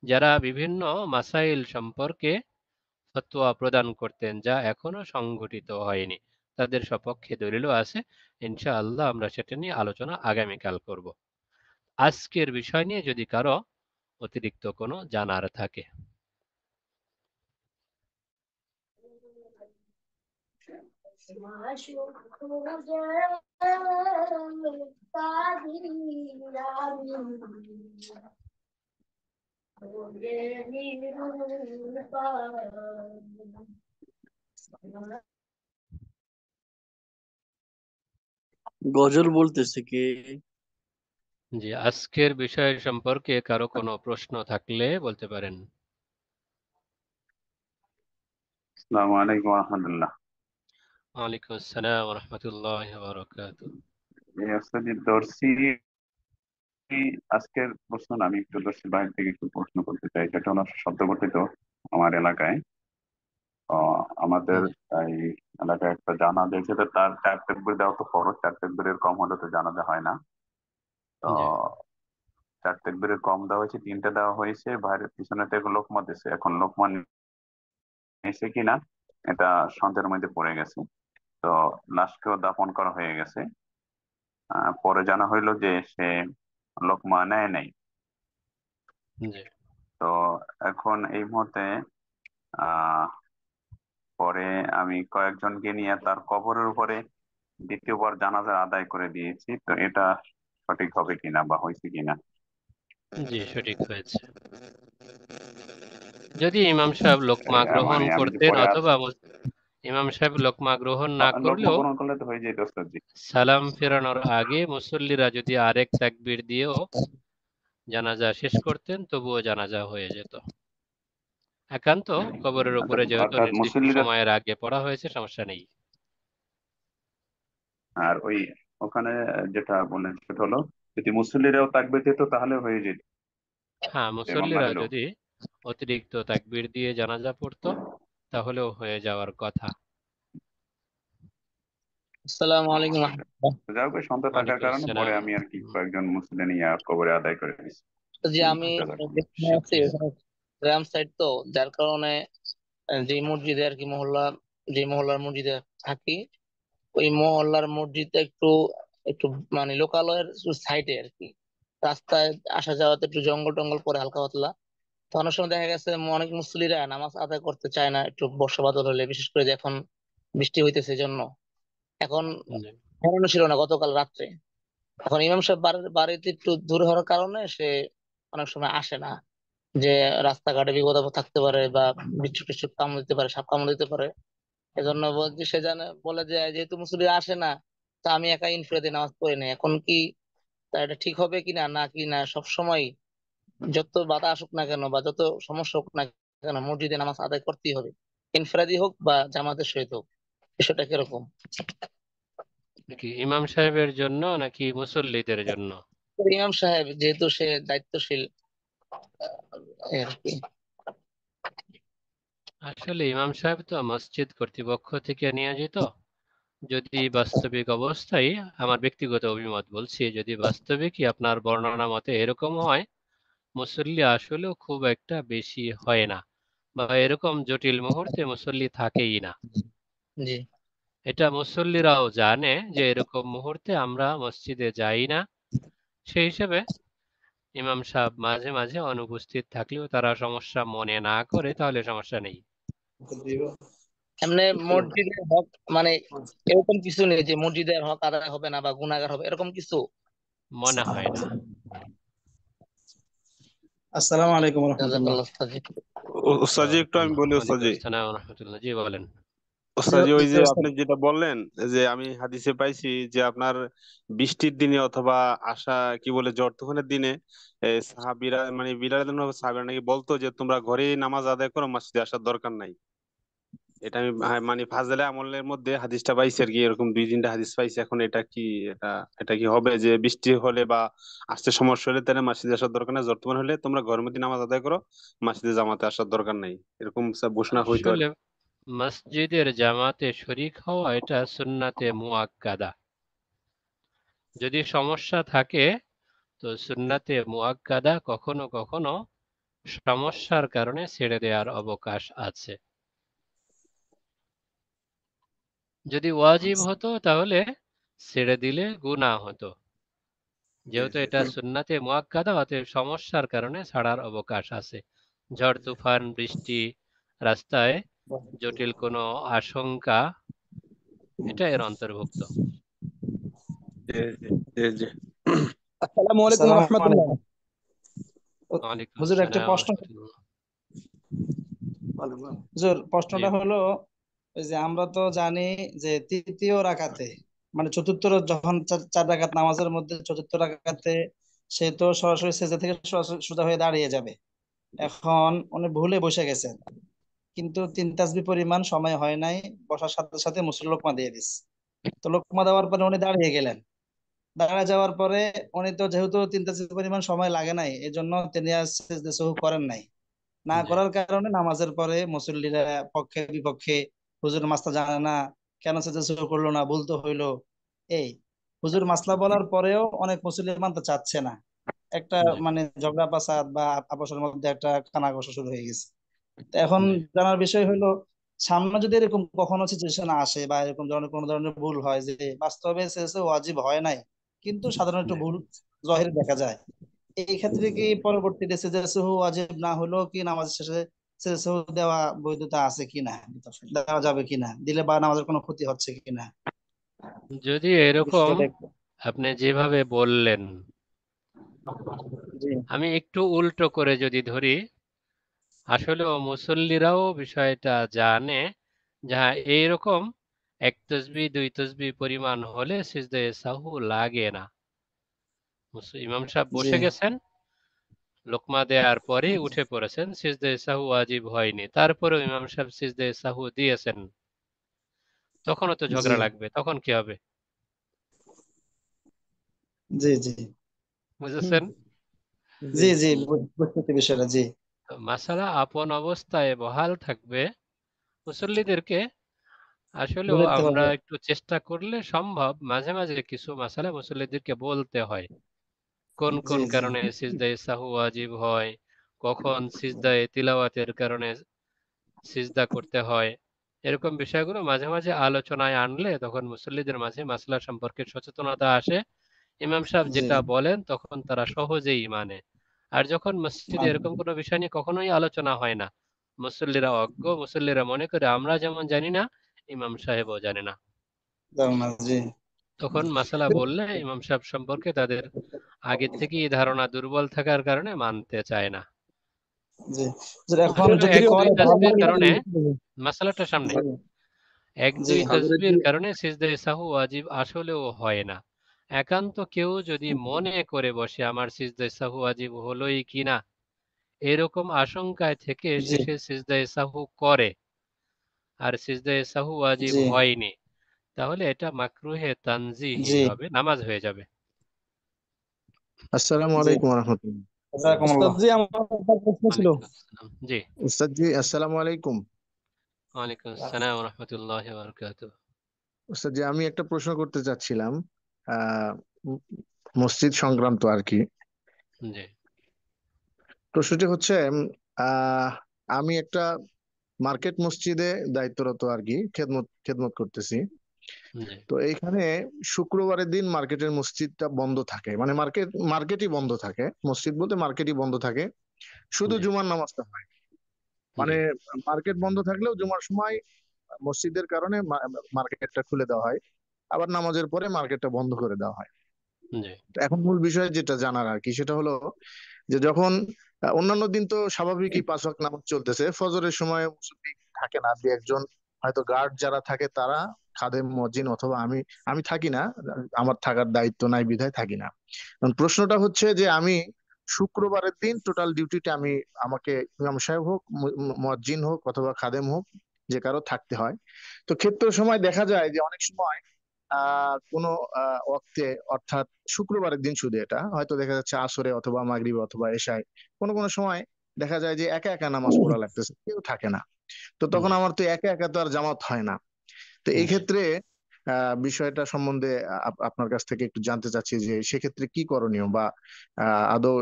যারা বিভিন্ন মাসাইল সম্পর্কে ফতোয়া প্রদান করতেন যা এখনো সংঘটিত হয়নি, তাদের সপক্ষে দলিলও আছে। ইনশাআল্লাহ আমরা সেটা নিয়ে আলোচনা আগামীকাল করব। আজকের বিষয় নিয়ে যদি কারো অতিরিক্ত কোনো জানার থাকে। গজল বলতেছে কি? জি, আজকের বিষয় সম্পর্কে কারো কোনো প্রশ্ন থাকলে বলতে পারেন। আসসালামু আলাইকুম ওয়া রাহমাতুল্লাহ। ওয়ালাইকুম আসসালাম ওয়া রাহমাতুল্লাহি ওয়া বারাকাতুহু। এই ওস্তাদ দর্শি, আজকের প্রশ্ন না, আমি একটু দর্শির বাইরে থেকে একটু প্রশ্ন করতে চাই। সেটা হলো শব্দ গঠিত আমার এলাকায়। আমাদের জি, এই এলাকায় একটা জানাজা হিসেবে তার 4 তাকবীর দেওয়া তো ফরজ, 4 তাকবীরের কম হলে তো জানাজা হয় না। তো জি, 4 তাকবীরের কম দেওয়া হয়েছে, 3টে দেওয়া হয়েছে, বাইরের পিছনে থেকে লোকমা দিছে। এখন লোকমান এসে কিনা এটা সন্দেহের মধ্যে পড়ে গেছে। তো লাশকেও দাফন করা হয়ে গেছে। পরে জানা হইলো যে সে লোকমা নেয় নাই। জি। তো এখন এই মুহূর্তে আহ পরে আমি কয়েকজনকে নিয়ে তার কবরের উপরে দ্বিতীয়বার জানাজা আদায় করে দিয়েছি। তো এটা সঠিক হবে কিনা বা হয়েছে কিনা? জি, সঠিক হয়েছে। যদি ইমাম সাহেব লোকমা গ্রহণ মানে আমি যে করতেন পরে আর অথবা ইমাম সাহেব লোকমা গ্রহণ না লোকমা করলেও গ্রহণ করলে তো হয়ে যেত ওস্তাদজি। সালাম ফেরানোর আগে মুসল্লিরা যদি আরেক তাকবীর দিয়েও জানাজা শেষ করতেন তবুও জানাজা হয়ে যেত। একান্ত কবরের উপরে যেহেতু অর্থাৎ নির্দিষ্ট মুসল্লিরা, সময়ের আগে পড়া হয়েছে, সমস্যা নেই। আর ওই ওখানে যেটা বললেন সেটা হলো যদি মুসল্লিরাও তাকবীর দিত তাহলে হয়ে যেত, হ্যাঁ, এমাম না মুসল্লিরা দিলেও। যদি অতিরিক্ত তাকবীর দিয়ে জানাজা পড়তো তাহলেও হয়ে যাওয়ার কথা। আসসালামু আলাইকুম রহমতুল্লাহ। যাই হোক, সন্তান থাকার ওয়ালাইকুম কারণে পরে আসসালাম। আমি আর কি কয়েকজন মুসলিম কবরে আদায় করে দিয়েছি। যে আমি জাযাকুমুল্লাহ। যেখানে আছি শুক্রিয়া। ওখানে গ্রাম সাইড তো, যার কারণে যে মসজিদে আর কি যে মহল্লার মসজিদে থাকি, ওই মহল্লার মসজিদটা একটু একটু মানে লোকালয়ের সাইডে আর কি। রাস্তায় আসা যাওয়াতে একটু জঙ্গল টঙ্গল পরে হালকা পাতলা। তো অনেক সময় দেখা গেছে অনেক মুসল্লিরা নামাজ আদায় করতে চায় না একটু বর্ষা বাদল হলে, বিশেষ করে যে এখন বৃষ্টি হইতেছে এই জন্য। এখন জি। ফেরানো ছিল না গতকাল রাত্রে। এখন ইমাম সাহেব বাড়িতে একটু দূর হওয়ার কারণে সে অনেক সময় আসে না। যে রাস্তাঘাটে বিপদ আপদ থাকতে পারে বা বিচ্ছু টিচ্ছু কামড় দিতে পারে, সাপ কামড় দিতে পারে। এজন্য বলছে, সে জানে বলে যে যেহেতু মুসল্লি আসে না, তা আমি একা ইনফিরাদি নামাজ পড়ি না। এখন কি তা এটা ঠিক হবে কিনা না সব সময় যত বাধা আসুক না কেন বা যত সমস্যা হোক না কেন মসজিদে নামাজ আদায় করতেই হবে, ইনফিরাদি হোক বা জামাতের সহিত হোক? বিষয়টা কিরকম? কি ইমাম সাহেবের জন্য নাকি মুসল্লিদের জন্য? ইমাম সাহেব যেহেতু সে দায়িত্বশীল, এই আর কি। আসলে ইমাম সাহেব তো মসজিদ কর্তৃপক্ষ থেকে নিয়োজিত। যদি বাস্তবিক অবস্থায়, আমার ব্যক্তিগত অভিমত বলছি, যদি বাস্তবিকই আপনার বর্ণনা মতে এরকম হয়, মুসল্লি আসলেও খুব একটা বেশি হয় না, বা এরকম জটিল মুহূর্তে মুসল্লি থাকেই না। জি এটা মুসল্লিরাও জানে যে এরকম মুহূর্তে আমরা মসজিদে যাই না। সেই হিসেবে ইমাম সাহেব মাঝে মাঝে অনুপস্থিত থাকলেও তারা সমস্যা মনে না করে, তাহলে সমস্যা নেই। এমনি মসজিদের হক মানে এরকম কিছু নেই যে মসজিদের হক আদায় হবে না বা গুনাহগার হবে, এরকম কিছু? মনে হয় না। আসসালামু আলাইকুম রহমতুল্লাহ। জাযাকাল্লাহ সাজিদ। ওস্তাজি একটু আমি বলি ওয়ালাইকুম ওস্তাজি। আসসালাম ওয়া রাহমাতুল্লাহ। জি বলেন। ওস্তাজি ওই জি যে ওস্তাদ। আপনি যেটা বললেন, যে আমি হাদিসে পাইছি যে আপনার বৃষ্টির দিনে অথবা আশা কি বলে ঝড় তুফানের দিনে সাহাবীরা মানে বিলাল সাহাবীরা নাকি বলতো যে তোমরা ঘরেই নামাজ আদায় করো, মসজিদে আসার দরকার নাই। এটা আমি মানে ফাজলে আমলের মধ্যে হাদিসটা পাইছি আর কি, এরকম দুই তিনটা হাদিস পাইছি। এখন এটা কি এটা এটা কি হবে যে বৃষ্টি হলে বা আসতে সমস্যা হলে তাহলে মসজিদে আসার দরকার নাই, ঝড় তুফান হলে তোমরা ঘরের মধ্যে নামাজ আদায় করো, মসজিদে জামাতে আসার দরকার নাই, এরকম সব ঘোষণা হইতো আর আসলে কি। মসজিদের জামাতে শরীক হওয়া এটা সুন্নাতে মুআক্কাদা। যদি সমস্যা থাকে তো সুন্নাতে মুআক্কাদা কখনো কখনো সমস্যার কারণে ছেড়ে দেওয়ার অবকাশ আছে। যদি ওয়াজিব হতো তাহলে ছেড়ে দিলে গুনাহ হতো। যেহেতু এটা সুন্নাতে মুআক্কাদা, অতএব সমস্যার কারণে ছাড়ার অবকাশ আছে। ঝড় তুফান, বৃষ্টি, রাস্তায় জটিল কোনো আশঙ্কা, এটা এর অন্তর্ভুক্ত। জি জি জি। আসসালামু আলাইকুম আসসালামু রহমতুল্লাহ। আলাইকুম। ওয়ালাইকুম হুজুর একটা আসসালাম ওয়া প্রশ্ন। রাহমাতুল্লাহ। হুজুর জি প্রশ্নটা হলো, ওই যে আমরা তো জানি যে তৃতীয় রাকাতে মানে চতুর্থ যখন চার রাকাত নামাজের মধ্যে চতুর্থ রাকাতে সে তো সরাসরি সেজদা থেকে সরাসরি সোজা হয়ে দাঁড়িয়ে যাবে। এখন উনি ভুলে বসে গেছেন, কিন্তু তিন তাসবিহ পরিমাণ সময় হয় নাই, বসার সাথে সাথে মুসল্লি লোকমা দিয়ে দিস। তো লোকমা দেওয়ার পরে উনি দাঁড়িয়ে গেলেন। দাঁড়িয়ে যাওয়ার পরে উনি তো যেহেতু তিন তাসবিহ পরিমাণ সময় লাগে নাই, এই জন্য তিনি আর সেজদা সহু করেন নাই। না জি করার কারণে নামাজের পরে মুসল্লিরা পক্ষে বিপক্ষে, হুজুর মাসলা জানে না, কেন সেজদা শুরু করলো না, ভুল তো হইলো। এই হুজুর মাসলা বলার পরেও অনেক মুসল্লি মানতে চাচ্ছে না। একটা জি মানে ঝগড়া ফাসাদ বা আপসের মধ্যে একটা কানাঘষা শুরু হয়ে গেছে। তো এখন জি জানার বিষয় হলো, সামনে যদি এরকম কখনো সিচুয়েশন আসে বা এরকম ধরনের কোনো ধরনের ভুল হয় যে বাস্তবে সেজদা ওয়াজিব হয় নাই, কিন্তু সাধারণ একটু জি। ভুল জহির দেখা যায়, এই ক্ষেত্রে কি পরবর্তীতে সেজদা সাহু ওয়াজিব না হলেও কি নামাজ শেষে সেজদা সাহু দেওয়া বৈধতা আছে কিনা, দেওয়া যাবে কিনা, দিলে বা নামাজের কোনো ক্ষতি হচ্ছে কিনা? যদি এরকম বিষয়টা একটু। আপনি যেভাবে বললেন, জি আমি একটু উল্টো করে যদি ধরি, আসলেও মুসল্লিরাও বিষয়টা জানে যে হ্যাঁ, এইরকম এক তসবিহ দুই তসবিহ পরিমাণ হলে সিজদায়ে সাহু লাগে না। ইমাম সাহেব জি বসে গেছেন, লোকমা দেওয়ার পরে উঠে পড়েছেন, সিজদায়ে সাহু ওয়াজিব হয়নি, তারপরেও ইমাম সাহেব সিজদায়ে সাহু দিয়েছেন, তখনও তো জি ঝগড়া লাগবে। তখন কি হবে? জি জি বুঝেছেন? জি জি বুঝতে বিষয়টা। জি মাসালা আপন অবস্থায় বহাল থাকবে মুসল্লিদেরকে আসলেও বুঝাইতে আমরা হবে। একটু চেষ্টা করলে সম্ভব মাঝে মাঝে কিছু মাসালা মুসল্লিদেরকে বলতে হয় কোন জি কোন জি কারণে সিজদায়ে সাহু ওয়াজিব হয়, কখন সিজদায়ে তিলাওয়াতের কারণে সিজদা করতে হয়, এরকম বিষয়গুলো মাঝে মাঝে আলোচনায় আনলে তখন মুসল্লিদের মাঝে মাসলা সম্পর্কে সচেতনতা আসে। ইমাম সাহেব জি যেটা বলেন তখন তারা সহজেই মানে। আর যখন মসজিদে এরকম কোনো বিষয় নিয়ে কখনোই আলোচনা হয় না, মুসল্লিরা অজ্ঞ, মুসল্লিরা মনে করে আমরা যেমন জানি না ইমাম সাহেবও জানে না, জি তখন মাসালা বললে ইমাম সাহেব সম্পর্কে তাদের আগের থেকেই ধারণা দুর্বল থাকার কারণে মানতে চায় না। জি জি। এখন আসলে যদি এক দুই তাসবির কারণে জি মাসালাটা সামনে এক জি দুই তাসবির কারণে সিজদায়ে সাহু ওয়াজিব আসলেও হয় না। একান্ত কেউ যদি মনে করে বসে আমার সিজদায়ে সাহু ওয়াজিব হলোই কিনা এরকম আশঙ্কায় থেকে জি শেষে সিজদায়ে সাহু করে আর সিজদায়ে সাহু ওয়াজিব জি হয়নি, তাহলে এটা মাকরুহে তানজিহি জি হবে, নামাজ হয়ে যাবে। আসসালামু জি। আলাইকুম রহমতুল্লাহ। জাযাকুমুল্লাহ। উস্তাদ জি, আমার একটা প্রশ্ন ছিল। ওয়ালাইকুম আসসালাম। জি, উস্তাদ জি আসসালামু আলাইকুম। ওয়ালাইকুম আসসালাম রহমতুল্লাহ বারাকাতুহ। উস্তাদ জি আমি একটা প্রশ্ন করতে চাচ্ছিলাম আহ ম- মসজিদ সংক্রান্ত আর কি। জি প্রশ্নটি হচ্ছে আহ আমি একটা মার্কেট মসজিদে দায়িত্বরত আর কি, খেদমত খেদমত করতেছি। জি তো এইখানে শুক্রবারের দিন মার্কেটের মসজিদটা বন্ধ থাকে, মানে মার্কেটই বন্ধ থাকে, মসজিদ বলতে মার্কেটই বন্ধ থাকে, শুধু জি জুমার নামাজটা হয়। মানে জি মার্কেট বন্ধ থাকলেও জুমার সময় মসজিদের কারণে মার্কেটটা খুলে দেওয়া হয়, আবার নামাজের পরে মার্কেটটা বন্ধ করে দেওয়া হয়। জি তো এখন মূল বিষয় যেটা জানার আর কি সেটা হলো যে যখন অন্যান্য দিন তো স্বাভাবিকই 5 ওয়াক্ত নামাজ চলতেছে, ফজরের সময় মুসল্লি থাকে না, দু একজন হয়তো গার্ড যারা থাকে তারা, খাদেম মজিন অথবা আমি আমি থাকি না, আমার থাকার দায়িত্ব নাই বিধায় থাকি না। এখন প্রশ্নটা হচ্ছে যে আমি শুক্রবারের দিন টোটাল ডিউটিটা আমাকে ইমাম সাহেব হোক, মজ্জিন হোক অথবা খাদেম হোক, যে কারো থাকতে হয়। তো ক্ষেত্র সময় দেখা যায় যে অনেক সময় কোনো ওয়াক্তে, অর্থাৎ শুক্রবারের দিন শুধু, এটা হয়তো দেখা যাচ্ছে আসরে অথবা মাগরিবে অথবা এশায়, কোনো কোনো সময় দেখা যায় যে একা একা নামাজ পড়া লাগতেছে, কেউ থাকে না। তো তখন জি আমার তো একা একা তো আর জামাত হয় না। তো এই জি ক্ষেত্রে বিষয়টা সম্বন্ধে আপনার কাছ থেকে একটু জানতে চাচ্ছি যে সেক্ষেত্রে কি করণীয়, বা আদৌ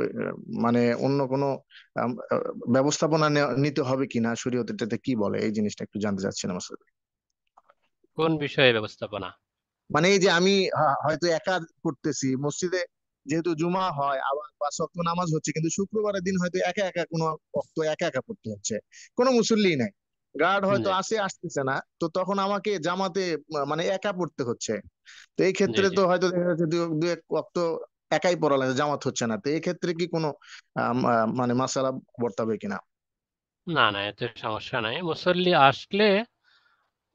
মানে অন্য কোনো ব্যবস্থাপনা নিতে হবে কিনা, শরীয়ত এটাতে কি বলে, এই জিনিসটা একটু জানতে চাচ্ছিলাম আসলে। কোন বিষয়ে ব্যবস্থাপনা? মানে এই যে আমি হয়তো একা করতেছি মসজিদে, যেহেতু জুমা হয় আবার 5 ওয়াক্ত নামাজ হচ্ছে, কিন্তু শুক্রবারের দিন হয়তো একা একা কোনো ওয়াক্ত একা একা পড়তে হচ্ছে, কোনো মুসল্লি নাই, গার্ড হয়তো জি আসতেছে না, তো তখন আমাকে জামাতে মানে একা পড়তে হচ্ছে। তো এই জি ক্ষেত্রে জি তো হয়তো দেখা যাচ্ছে দু এক ওয়াক্ত একাই পড়া লাগে, জামাত হচ্ছে না, তো এই ক্ষেত্রে কি কোনো মানে মাসালা বর্তাবে কিনা? না না, এতে সমস্যা নাই। মুসল্লি আসলে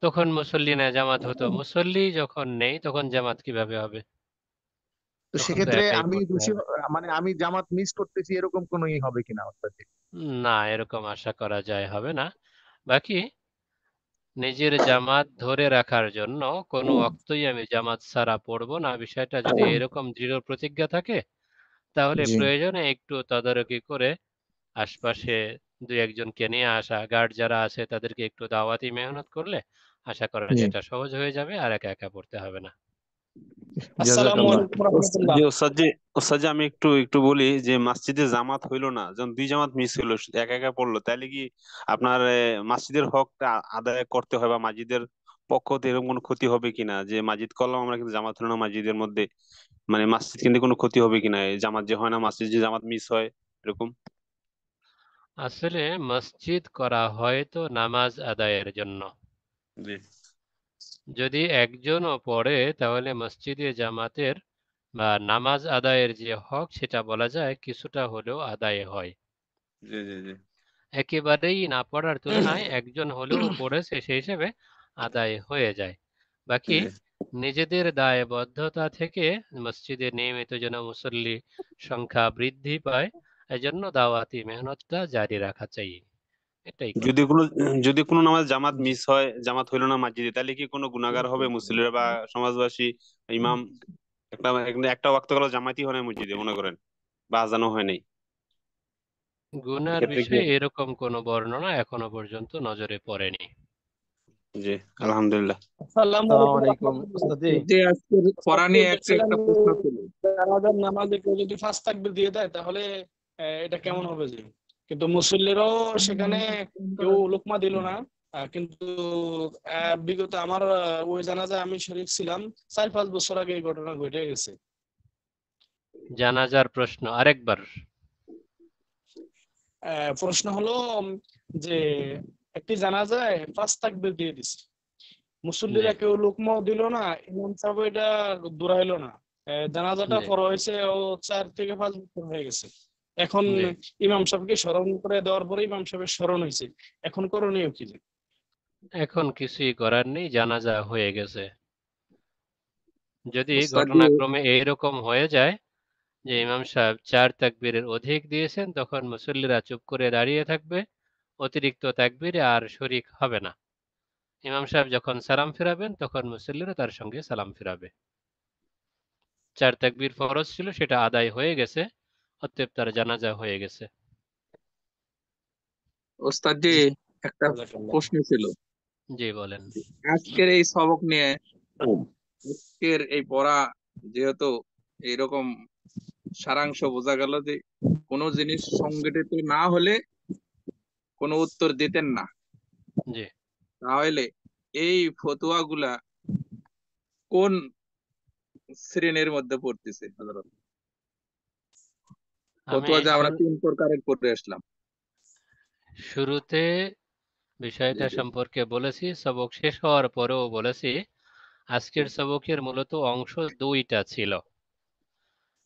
তখন মুসল্লি না জামাত হতো, মুসল্লি যখন নেই তখন জামাত কিভাবে হবে? তো তখন তো সেক্ষেত্রে একাই আমি পড়তে দোষী, হবে। মানে আমি জামাত মিস করতেছি এরকম কোনো হবে কিনা অর্থাৎ? না, এরকম আশা করা যায় হবে না। বাকি নিজের জামাত ধরে রাখার জন্য কোনো অক্তই আমি জামাত ছাড়া পড়বো না, বিষয়টা যদি এরকম দৃঢ় প্রতিজ্ঞা থাকে তাহলে জি প্রয়োজনে একটু তদারকি করে আশপাশে দু একজনকে নিয়ে আসা, গার্ড যারা আছে তাদেরকে একটু দাওয়াতি মেহনত করলে আশা করা জি। যায় এটা সহজ হয়ে যাবে আর একা একা পড়তে হবে না। আসসালামু জাজাকাল্লাহ। আলাইকুম রহমতুল্লাহ। জি ওস্তাদ জি আমি একটু একটু বলি যে মসজিদে জামাত হইলো না, যখন দুই জামাত মিস হইলো, একা একা পড়লো, তাইলে কি আপনার মসজিদের হকটা আদায় করতে হয়, বা মসজিদের পক্ষ থেকে এরকম কোনো ক্ষতি হবে কিনা, যে মসজিদ করলাম আমরা কিন্তু জামাত হলো না মসজিদের মধ্যে, মানে মসজিদ কিন্তু কোনো ক্ষতি হবে কিনা, এই জামাত যে হয় না, মসজিদ যে জামাত মিস হয় এরকম? আসলে মসজিদ করা হয় তো নামাজ আদায়ের জন্য, জি যদি একজনও পড়ে তাহলে মসজিদে জামাতের বা নামাজ আদায়ের যে হক সেটা বলা যায় কিছুটা হলেও আদায় হয়। জি জি জি একেবারেই না পড়ার তুলনায় একজন হলেও পড়েছে সেই হিসেবে আদায় হয়ে যায়। বাকি জি নিজেদের দায়বদ্ধতা থেকে মসজিদে নিয়মিত যেন মুসল্লি সংখ্যা বৃদ্ধি পায়, এজন্য দাওয়াতি মেহনতটা জারি রাখা চাই, এটাই যদি কথা। কোনো যদি কোনো নামাজ জামাত মিস হয়, জামাত হইলো না মসজিদে, তাহলে কি কোনো গুনাহগার হবে মুসল্লিরা বা সমাজবাসী? ইমাম একটা একটা ওয়াক্ত গেল জামাতই হয় না মসজিদে মনে করেন, বা আজানও হয় নাই, গুনার এক্ষেত্রে কি বিষয়ে এরকম কোনো বর্ণনা এখনো পর্যন্ত নজরে পড়েনি। জি আলহামদুলিল্লাহ। আসসালামু আলাইকুম উস্তাদি। যে আজকের পড়া নিয়ে একটা বলছিলাম যে প্রশ্ন ছিল। জানাজার নামাজে কেউ যদি ফার্স্ট তাকবীর দিয়ে দেয় তাহলে এটা কেমন হবে যে? কিন্তু মুসল্লিরাও সেখানে কেউ লোকমা দিল না, কিন্তু বিগত আমার ওই জানাজায় আমি শরীক ছিলাম, 4-5 বছর আগে এই ঘটনা ঘটে গেছে। জানাজার প্রশ্ন আরেকবার। প্রশ্ন হলো যে একটি জানাজায় ফার্স্ট তাকবীর দিয়ে দিছে, জি মুসল্লিরা কেউ লোকমাও দিল না, ইমাম সাহেব এটা দৌড়াইলো না, জানাজাটা জি পড়া হয়েছে ও 4 থেকে 5 বছর হয়ে গেছে। এখন জি ইমাম সাহেবকে স্মরণ করে দেওয়ার পরে ইমাম সাহেবের স্মরণ হয়েছে, এখন করণীয় কি? এখন কিছুই করার নেই, জানাজা হয়ে গেছে। যদি ওস্তাদ জি, ঘটনাক্রমে এইরকম হয়ে যায় যে ইমাম সাহেব 4 তাকবীরের অধিক দিয়েছেন, তখন মুসল্লিরা চুপ করে দাঁড়িয়ে থাকবে, অতিরিক্ত তাকবীরে আর শরীক হবে না। ইমাম সাহেব যখন সালাম ফিরাবেন তখন মুসল্লিরা তার সঙ্গে সালাম ফিরাবে। 4 তাকবীর ফরজ ছিল, সেটা আদায় হয়ে গেছে, অতএব তার জানাজা হয়ে গেছে। ওস্তাদ জি, একটা জাযাকাল্লাহ। প্রশ্ন ছিল। জি বলেন। আজকের এই সবক নিয়ে, আজকের এই পড়া, যেহেতু এরকম সারাংশ বোঝা গেল যে কোনো জিনিস সংগঠিত না হলে কোনো উত্তর দিতেন না, জি তাহলে এই ফতোয়াগুলা কোন শ্রেণীর মধ্যে পড়তেছে হযরত? আমি ফতোয়া যে আমরা 3 প্রকারের পড়ে আসলাম। শুরুতে বিষয়টা সম্পর্কে বলেছি, সবক শেষ হওয়ার পরেও বলেছি। আজকের সবকের মূলত অংশ 2টা ছিল।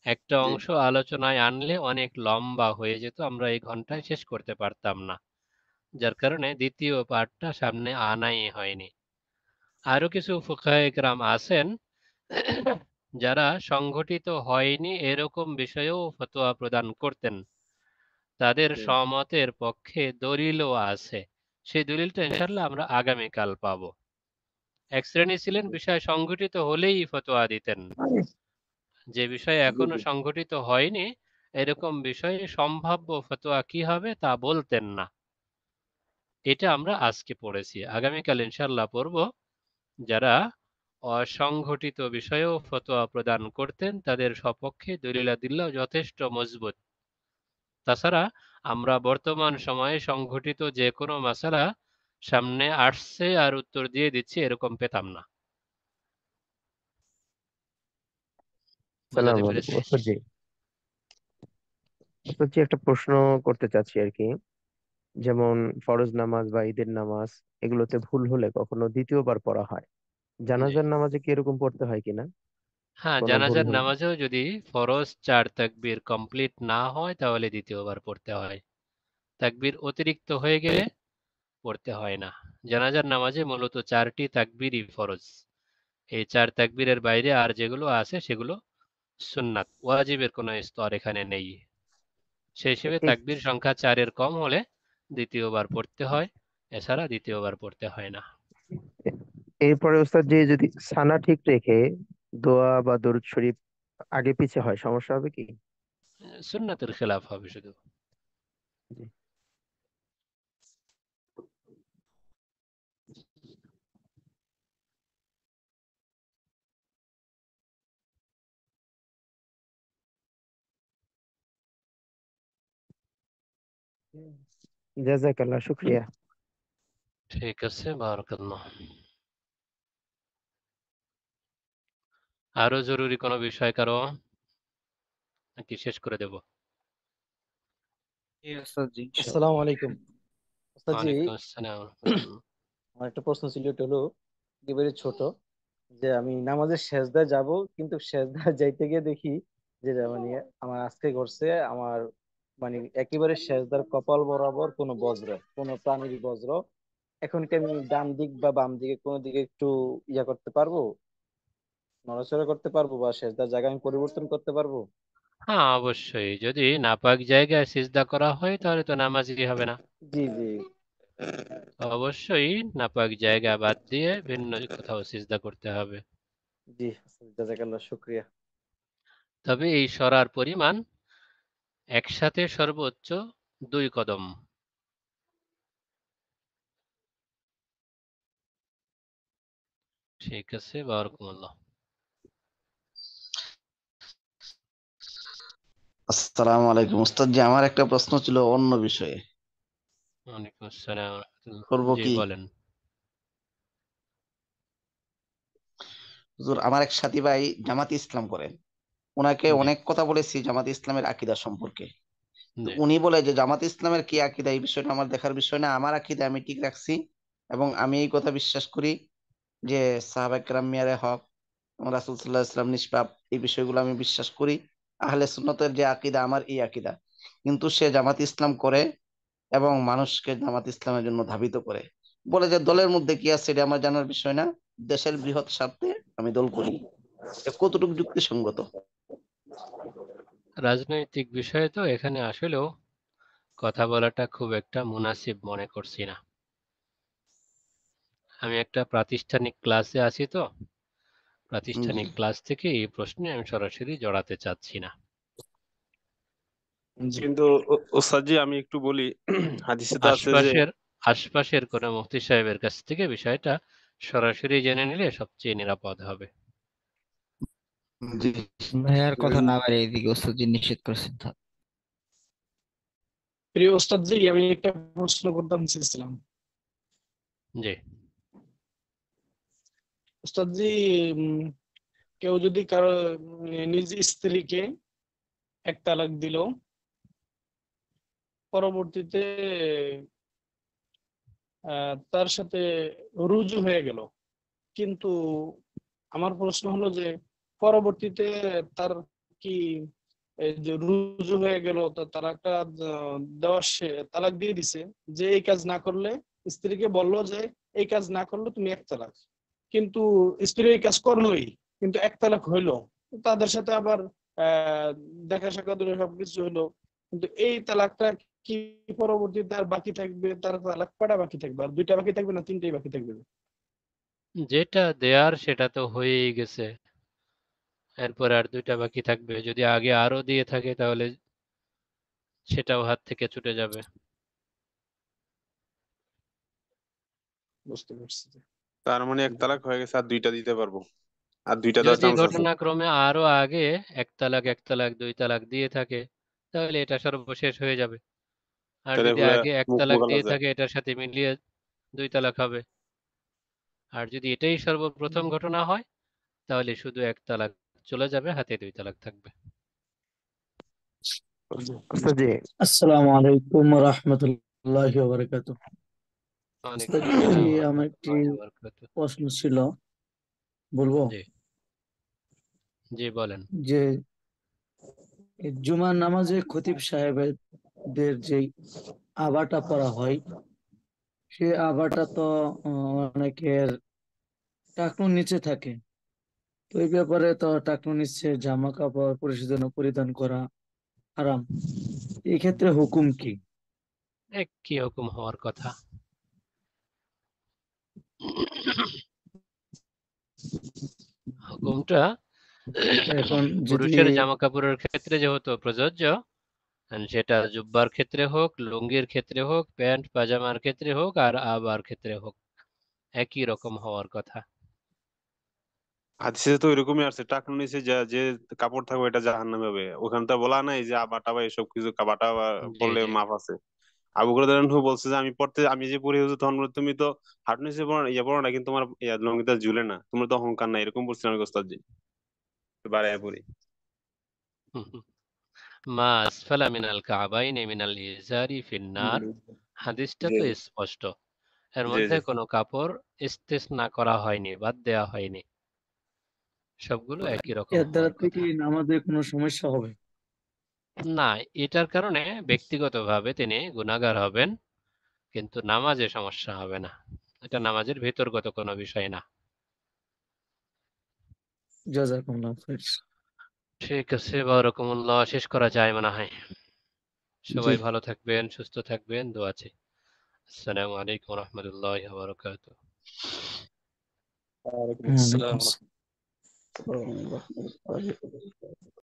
একটা জি অংশ আলোচনায় আনলে অনেক লম্বা হয়ে যেত, আমরা এই ঘন্টায় শেষ করতে পারতাম না, যার কারণে দ্বিতীয় পার্টটা সামনে আনাই হয়নি। আরো কিছু ফুকাহে কেরাম আছেন যারা সংগঠিত হয়নি এরকম বিষয়েও ফতোয়া প্রদান করতেন। তাদের জি সহমতের পক্ষে দলিলও আছে, সেই দলিলটা ইনশাল্লাহ আমরা আগামীকাল পাবো। এক শ্রেণী ছিলেন বিষয় সংগঠিত হলেই ফতোয়া দিতেন, যে বিষয় জি এখনো জি সংগঠিত হয়নি এরকম বিষয়ে সম্ভাব্য ফতোয়া কি হবে তা বলতেন না। এটা আমরা আজকে পড়েছি, আগামীকাল ইনশাল্লাহ পড়ব। যারা অসংগঠিত বিষয়েও ফতোয়া প্রদান করতেন তাদের সপক্ষে দলিলাদিল্লাহ যথেষ্ট মজবুত। তাছাড়া আমরা বর্তমান সময়ে সংগঠিত যে কোনো মাসালা সামনে আসছে আর উত্তর দিয়ে দিচ্ছি এরকম পেতাম না। বোঝাতে সালাম পেরেছি? আলাইকুম ওস্তাদজি। ওস্তাদজি, একটা প্রশ্ন করতে চাচ্ছি আর কি। যেমন ফরজ নামাজ বা ঈদের নামাজ, এগুলোতে ভুল হলে কখনো দ্বিতীয়বার পড়া হয়, জি জানাজার নামাজে কি এরকম পড়তে হয় কিনা হ্যাঁ, কোনো ভুল জানাজার হলে? নামাজেও যদি ফরজ 4 তাকবীর কমপ্লিট না হয় তাহলে দ্বিতীয়বার পড়তে হয়। তাকবীর অতিরিক্ত হয়ে গেলে পড়তে হয় না। জানাজার নামাজে মূলত 4টি তাকবীরই ফরজ। এই 4 তাকবীরের বাইরে আর যেগুলো আছে সেগুলো সুন্নাত, ওয়াজিবের কোনো স্তর এখানে নেই। সেই হিসেবে এই তাকবীর সংখ্যা 4-এর কম হলে দ্বিতীয়বার পড়তে হয়, এছাড়া দ্বিতীয়বার পড়তে হয় না। এরপরে ওস্তাদজি, যদি সানা ঠিক রেখে দোয়া বা দরুদ শরীফ আগে পিছে হয়, সমস্যা হবে কি? সুন্নাতের খেলাফ হবে শুধু। জি। জাযাকাল্লাহ, শুকরিয়া। ঠিক আছে, বারাকাল্লাহ। আরো জরুরি কোনো বিষয় কারো, নাকি শেষ করে দেব? আসসালামু আলাইকুম উস্তাদজি। ওয়ালাইকুম আসসালাম ওয়া রাহমাতুল্লাহ। আমার একটা প্রশ্ন ছিল, এটা হলো একেবারে ছোট, যে আমি নামাজের সেজদায় যাব, কিন্তু সেজদায় যাইতে গিয়ে দেখি যে মানে আমার আজকে ঘটছে, আমার মানে একেবারে সেজদার কপাল বরাবর কোনো বজ্র, কোনো প্রাণীর বজ্র। এখন কি আমি ডান দিক বা বাম দিকে কোনো দিকে একটু করতে পারবো, নড়াচড়া করতে পারবো, বা সেজদার জায়গা আমি পরিবর্তন করতে পারবো? হ্যাঁ অবশ্যই, যদি নাপাক জায়গায় সিজদা করা হয় তাহলে তো নামাজই হবে না। জি জি অবশ্যই নাপাক জায়গা বাদ দিয়ে ভিন্ন কোথাও সিজদা করতে হবে। জি, জাযাকাল্লাহ, শুকরিয়া। তবে এই সরার পরিমাণ একসাথে সর্বোচ্চ 2 কদম। ঠিক আছে, বারাকাল্লাহ। আসসালামু আলাইকুম উস্তাদ জি, আমার একটা প্রশ্ন ছিল অন্য বিষয়ে। ওয়ালাইকুম আসসালাম ওয়া রাহমাতুল্লাহ। করব জি কি? বলেন। হুজুর, আমার এক সাথী ভাই জামাতে ইসলাম করেন। ওনাকে জি অনেক কথা বলেছি জামাতে ইসলামের আকীদা সম্পর্কে। তো জি উনি বলে যে জামাতে ইসলামের কি আকীদা এই বিষয়টা আমার দেখার বিষয় না, আমার আকীদা আমি ঠিক রাখছি এবং আমি এই কথা বিশ্বাস করি যে সাহাবায়ে কেরাম মিয়ারে হক এবং রাসূল সাল্লাল্লাহু আলাইহি ওয়াসাল্লাম নিষ্পাপ, এই বিষয়গুলো আমি বিশ্বাস করি। আহলে সুন্নতের যে আকীদা আমার এই আকীদা। কিন্তু সে জামাত ইসলাম করে এবং মানুষকে জামাত ইসলামের জন্য ধাবিত করে। বলে যে দলের মধ্যে কি আছে এটা আমার জানার বিষয় না, দেশের বৃহৎ স্বার্থে আমি দল করি। এটা কতটুকু যুক্তিসঙ্গত? রাজনৈতিক বিষয়ে তো এখানে আসলেও কথা বলাটা খুব একটা মুনাসিব মনে করছি না। আমি একটা প্রাতিষ্ঠানিক ক্লাসে আছি, তো জি প্রাতিষ্ঠানিক ক্লাস থেকে এই প্রশ্নে আমি সরাসরি জড়াতে চাচ্ছি না। কিন্তু ওস্তাদ জি আমি একটু বলি, হাদিসে তো আছে যে আশপাশের কোনো মুফতি সাহেবের কাছ থেকে বিষয়টা সরাসরি জেনে নিলে সবচেয়ে নিরাপদ হবে। জি ভাইয়ার কথা না বাড়িয়ে এদিকে ওস্তাদজি নিষেধ করেছেন। প্রিয় ওস্তাদ জি, আমি একটা প্রশ্ন করতে চেয়েছিলাম। জি ওস্তাদ জি, কেউ যদি কারো নিজ স্ত্রীকে এক তালাক দিল, পরবর্তীতে তার সাথে রুজু হয়ে গেল, কিন্তু আমার প্রশ্ন হলো যে পরবর্তীতে তার কি এই যে রুজু হয়ে গেল, তালাকটা দেওয়ার সে তালাক দিয়ে দিছে, যে এই কাজ না করলে, স্ত্রীকে বললো যে এই কাজ না করলে তুমি এক তালাক, কিন্তু স্ত্রী এই কাজ করলোই, কিন্তু এক তালাক হইলো, তাদের সাথে আবার দেখা সাক্ষাৎ হলো, সবকিছু হইলো, কিন্তু এই তালাকটা কি পরবর্তীতে আর বাকি থাকবে? তার তালাক কয়টা বাকি থাকবে? আর 2টা বাকি থাকবে না 3টাই বাকি থাকবে? যেটা দেয়ার সেটা তো হয়েই গেছে, এরপর আর 2টা বাকি থাকবে। যদি আগে আরো দিয়ে থাকে তাহলে সেটাও হাত থেকে ছুটে যাবে। বুঝতে পারছি। তার মানে এক তালাক হয়ে গেছে, আর 2টা দিতে পারবো, আর 2টা দেওয়ার যদি চান্স আছে। ঘটনাক্রমে আরো আগে 1 তালাক 2 তালাক দিয়ে থাকে তাহলে এটা সর্বশেষ হয়ে যাবে। আর তাহলে যদি পুরো আগে 1 মুখ তালাক দিয়ে মোগালাজা। থাকে এটার সাথে মিলিয়ে 2 তালাক হবে। আর যদি এটাই সর্বপ্রথম ঘটনা হয় তাহলে শুধু 1 তালাক চলে যাবে, হাতে 2 তালাক থাকবে। ওস্তাদ জি আসসালামু আলাইকুম ওয়া রাহমাতুল্লাহি ওয়া বারাকাতুহু। ওয়ালাইকুম ওস্তাদ জি, আসসালাম ওয়া আমার একটি রাহমাতুল্লাহি ওয়া বারাকাতুহু। প্রশ্ন ছিল, বলবো? জি জি বলেন। যে এই জুমার নামাজে খতিব সাহেবদের যে আবাটা পরা হয়, সে আবাটা তো অনেকের টাকনুর নিচে থাকে। তো এই ব্যাপারে তো টাকনুর নিচে জামা কাপড় পরিধান করা হারাম। এই ক্ষেত্রে হুকুম কি? কি হুকুম হওয়ার কথা? হুকুমটা এখন যদি পুরুষের জামা কাপড়ের ক্ষেত্রে যেহেতু প্রযোজ্য, সেটা জুব্বার ক্ষেত্রে হোক, লুঙ্গির ক্ষেত্রে হোক, প্যান্ট পাজামার ক্ষেত্রে হোক, আর আবার ক্ষেত্রে হোক, একই রকম হওয়ার কথা। হাদিসে তো এরকমই আছে, টাকনুর নিচে যে কাপড় থাকবে এটা জাহান্নামে হবে। ওখানে তো বলা নাই যে আবা টাবা এসব কিছু, কাবাটা জি পড়লে জি মাপ আছে। আবু হুরায়রা বলছে যে আমি যে পড়ি হুজুর, তখন বলে, তুমি তো হাঁটু নিচে পড়ো না, পড়ো না, কিন্তু তোমার লুঙ্গিটা ঝুলে না, তোমার তো অহংকার নাই, এরকম বলছিলাম আমি ওস্তাদ জি, বাড়ায় পড়ি। মা আসফালা মিনাল কাবাইনি মিনাল ইজারি ফিন্নার, হাদিসটা জি তো স্পষ্ট। এর জি মধ্যে জি কোনো কাপড় ইস্তেসনা করা হয়নি, বাদ দেওয়া হয়নি, সবগুলো একই রকম এর দ্বারা হওয়ার কি কথা। নামাজে কোনো সমস্যা হবে? না, এটার কারণে ব্যক্তিগতভাবে তিনি গুনাহগার হবেন, কিন্তু নামাজে সমস্যা হবে না। এটা নামাজের ভেতরগত কোনো বিষয় না। জাযাকুমুল্লাহু খাইর। ঠিক আছে, বারাকাতুল্লাহ, শেষ করা যায় মনে হয়। জি, সবাই ভালো থাকবেন, সুস্থ থাকবেন, দোয়া আছে। আসসালামু আলাইকুম ওয়া রাহমাতুল্লাহি ওয়া বারাকাতুহু। ওয়ালাইকুম ওয়ালাইকুম আসসালাম। আসসালাম।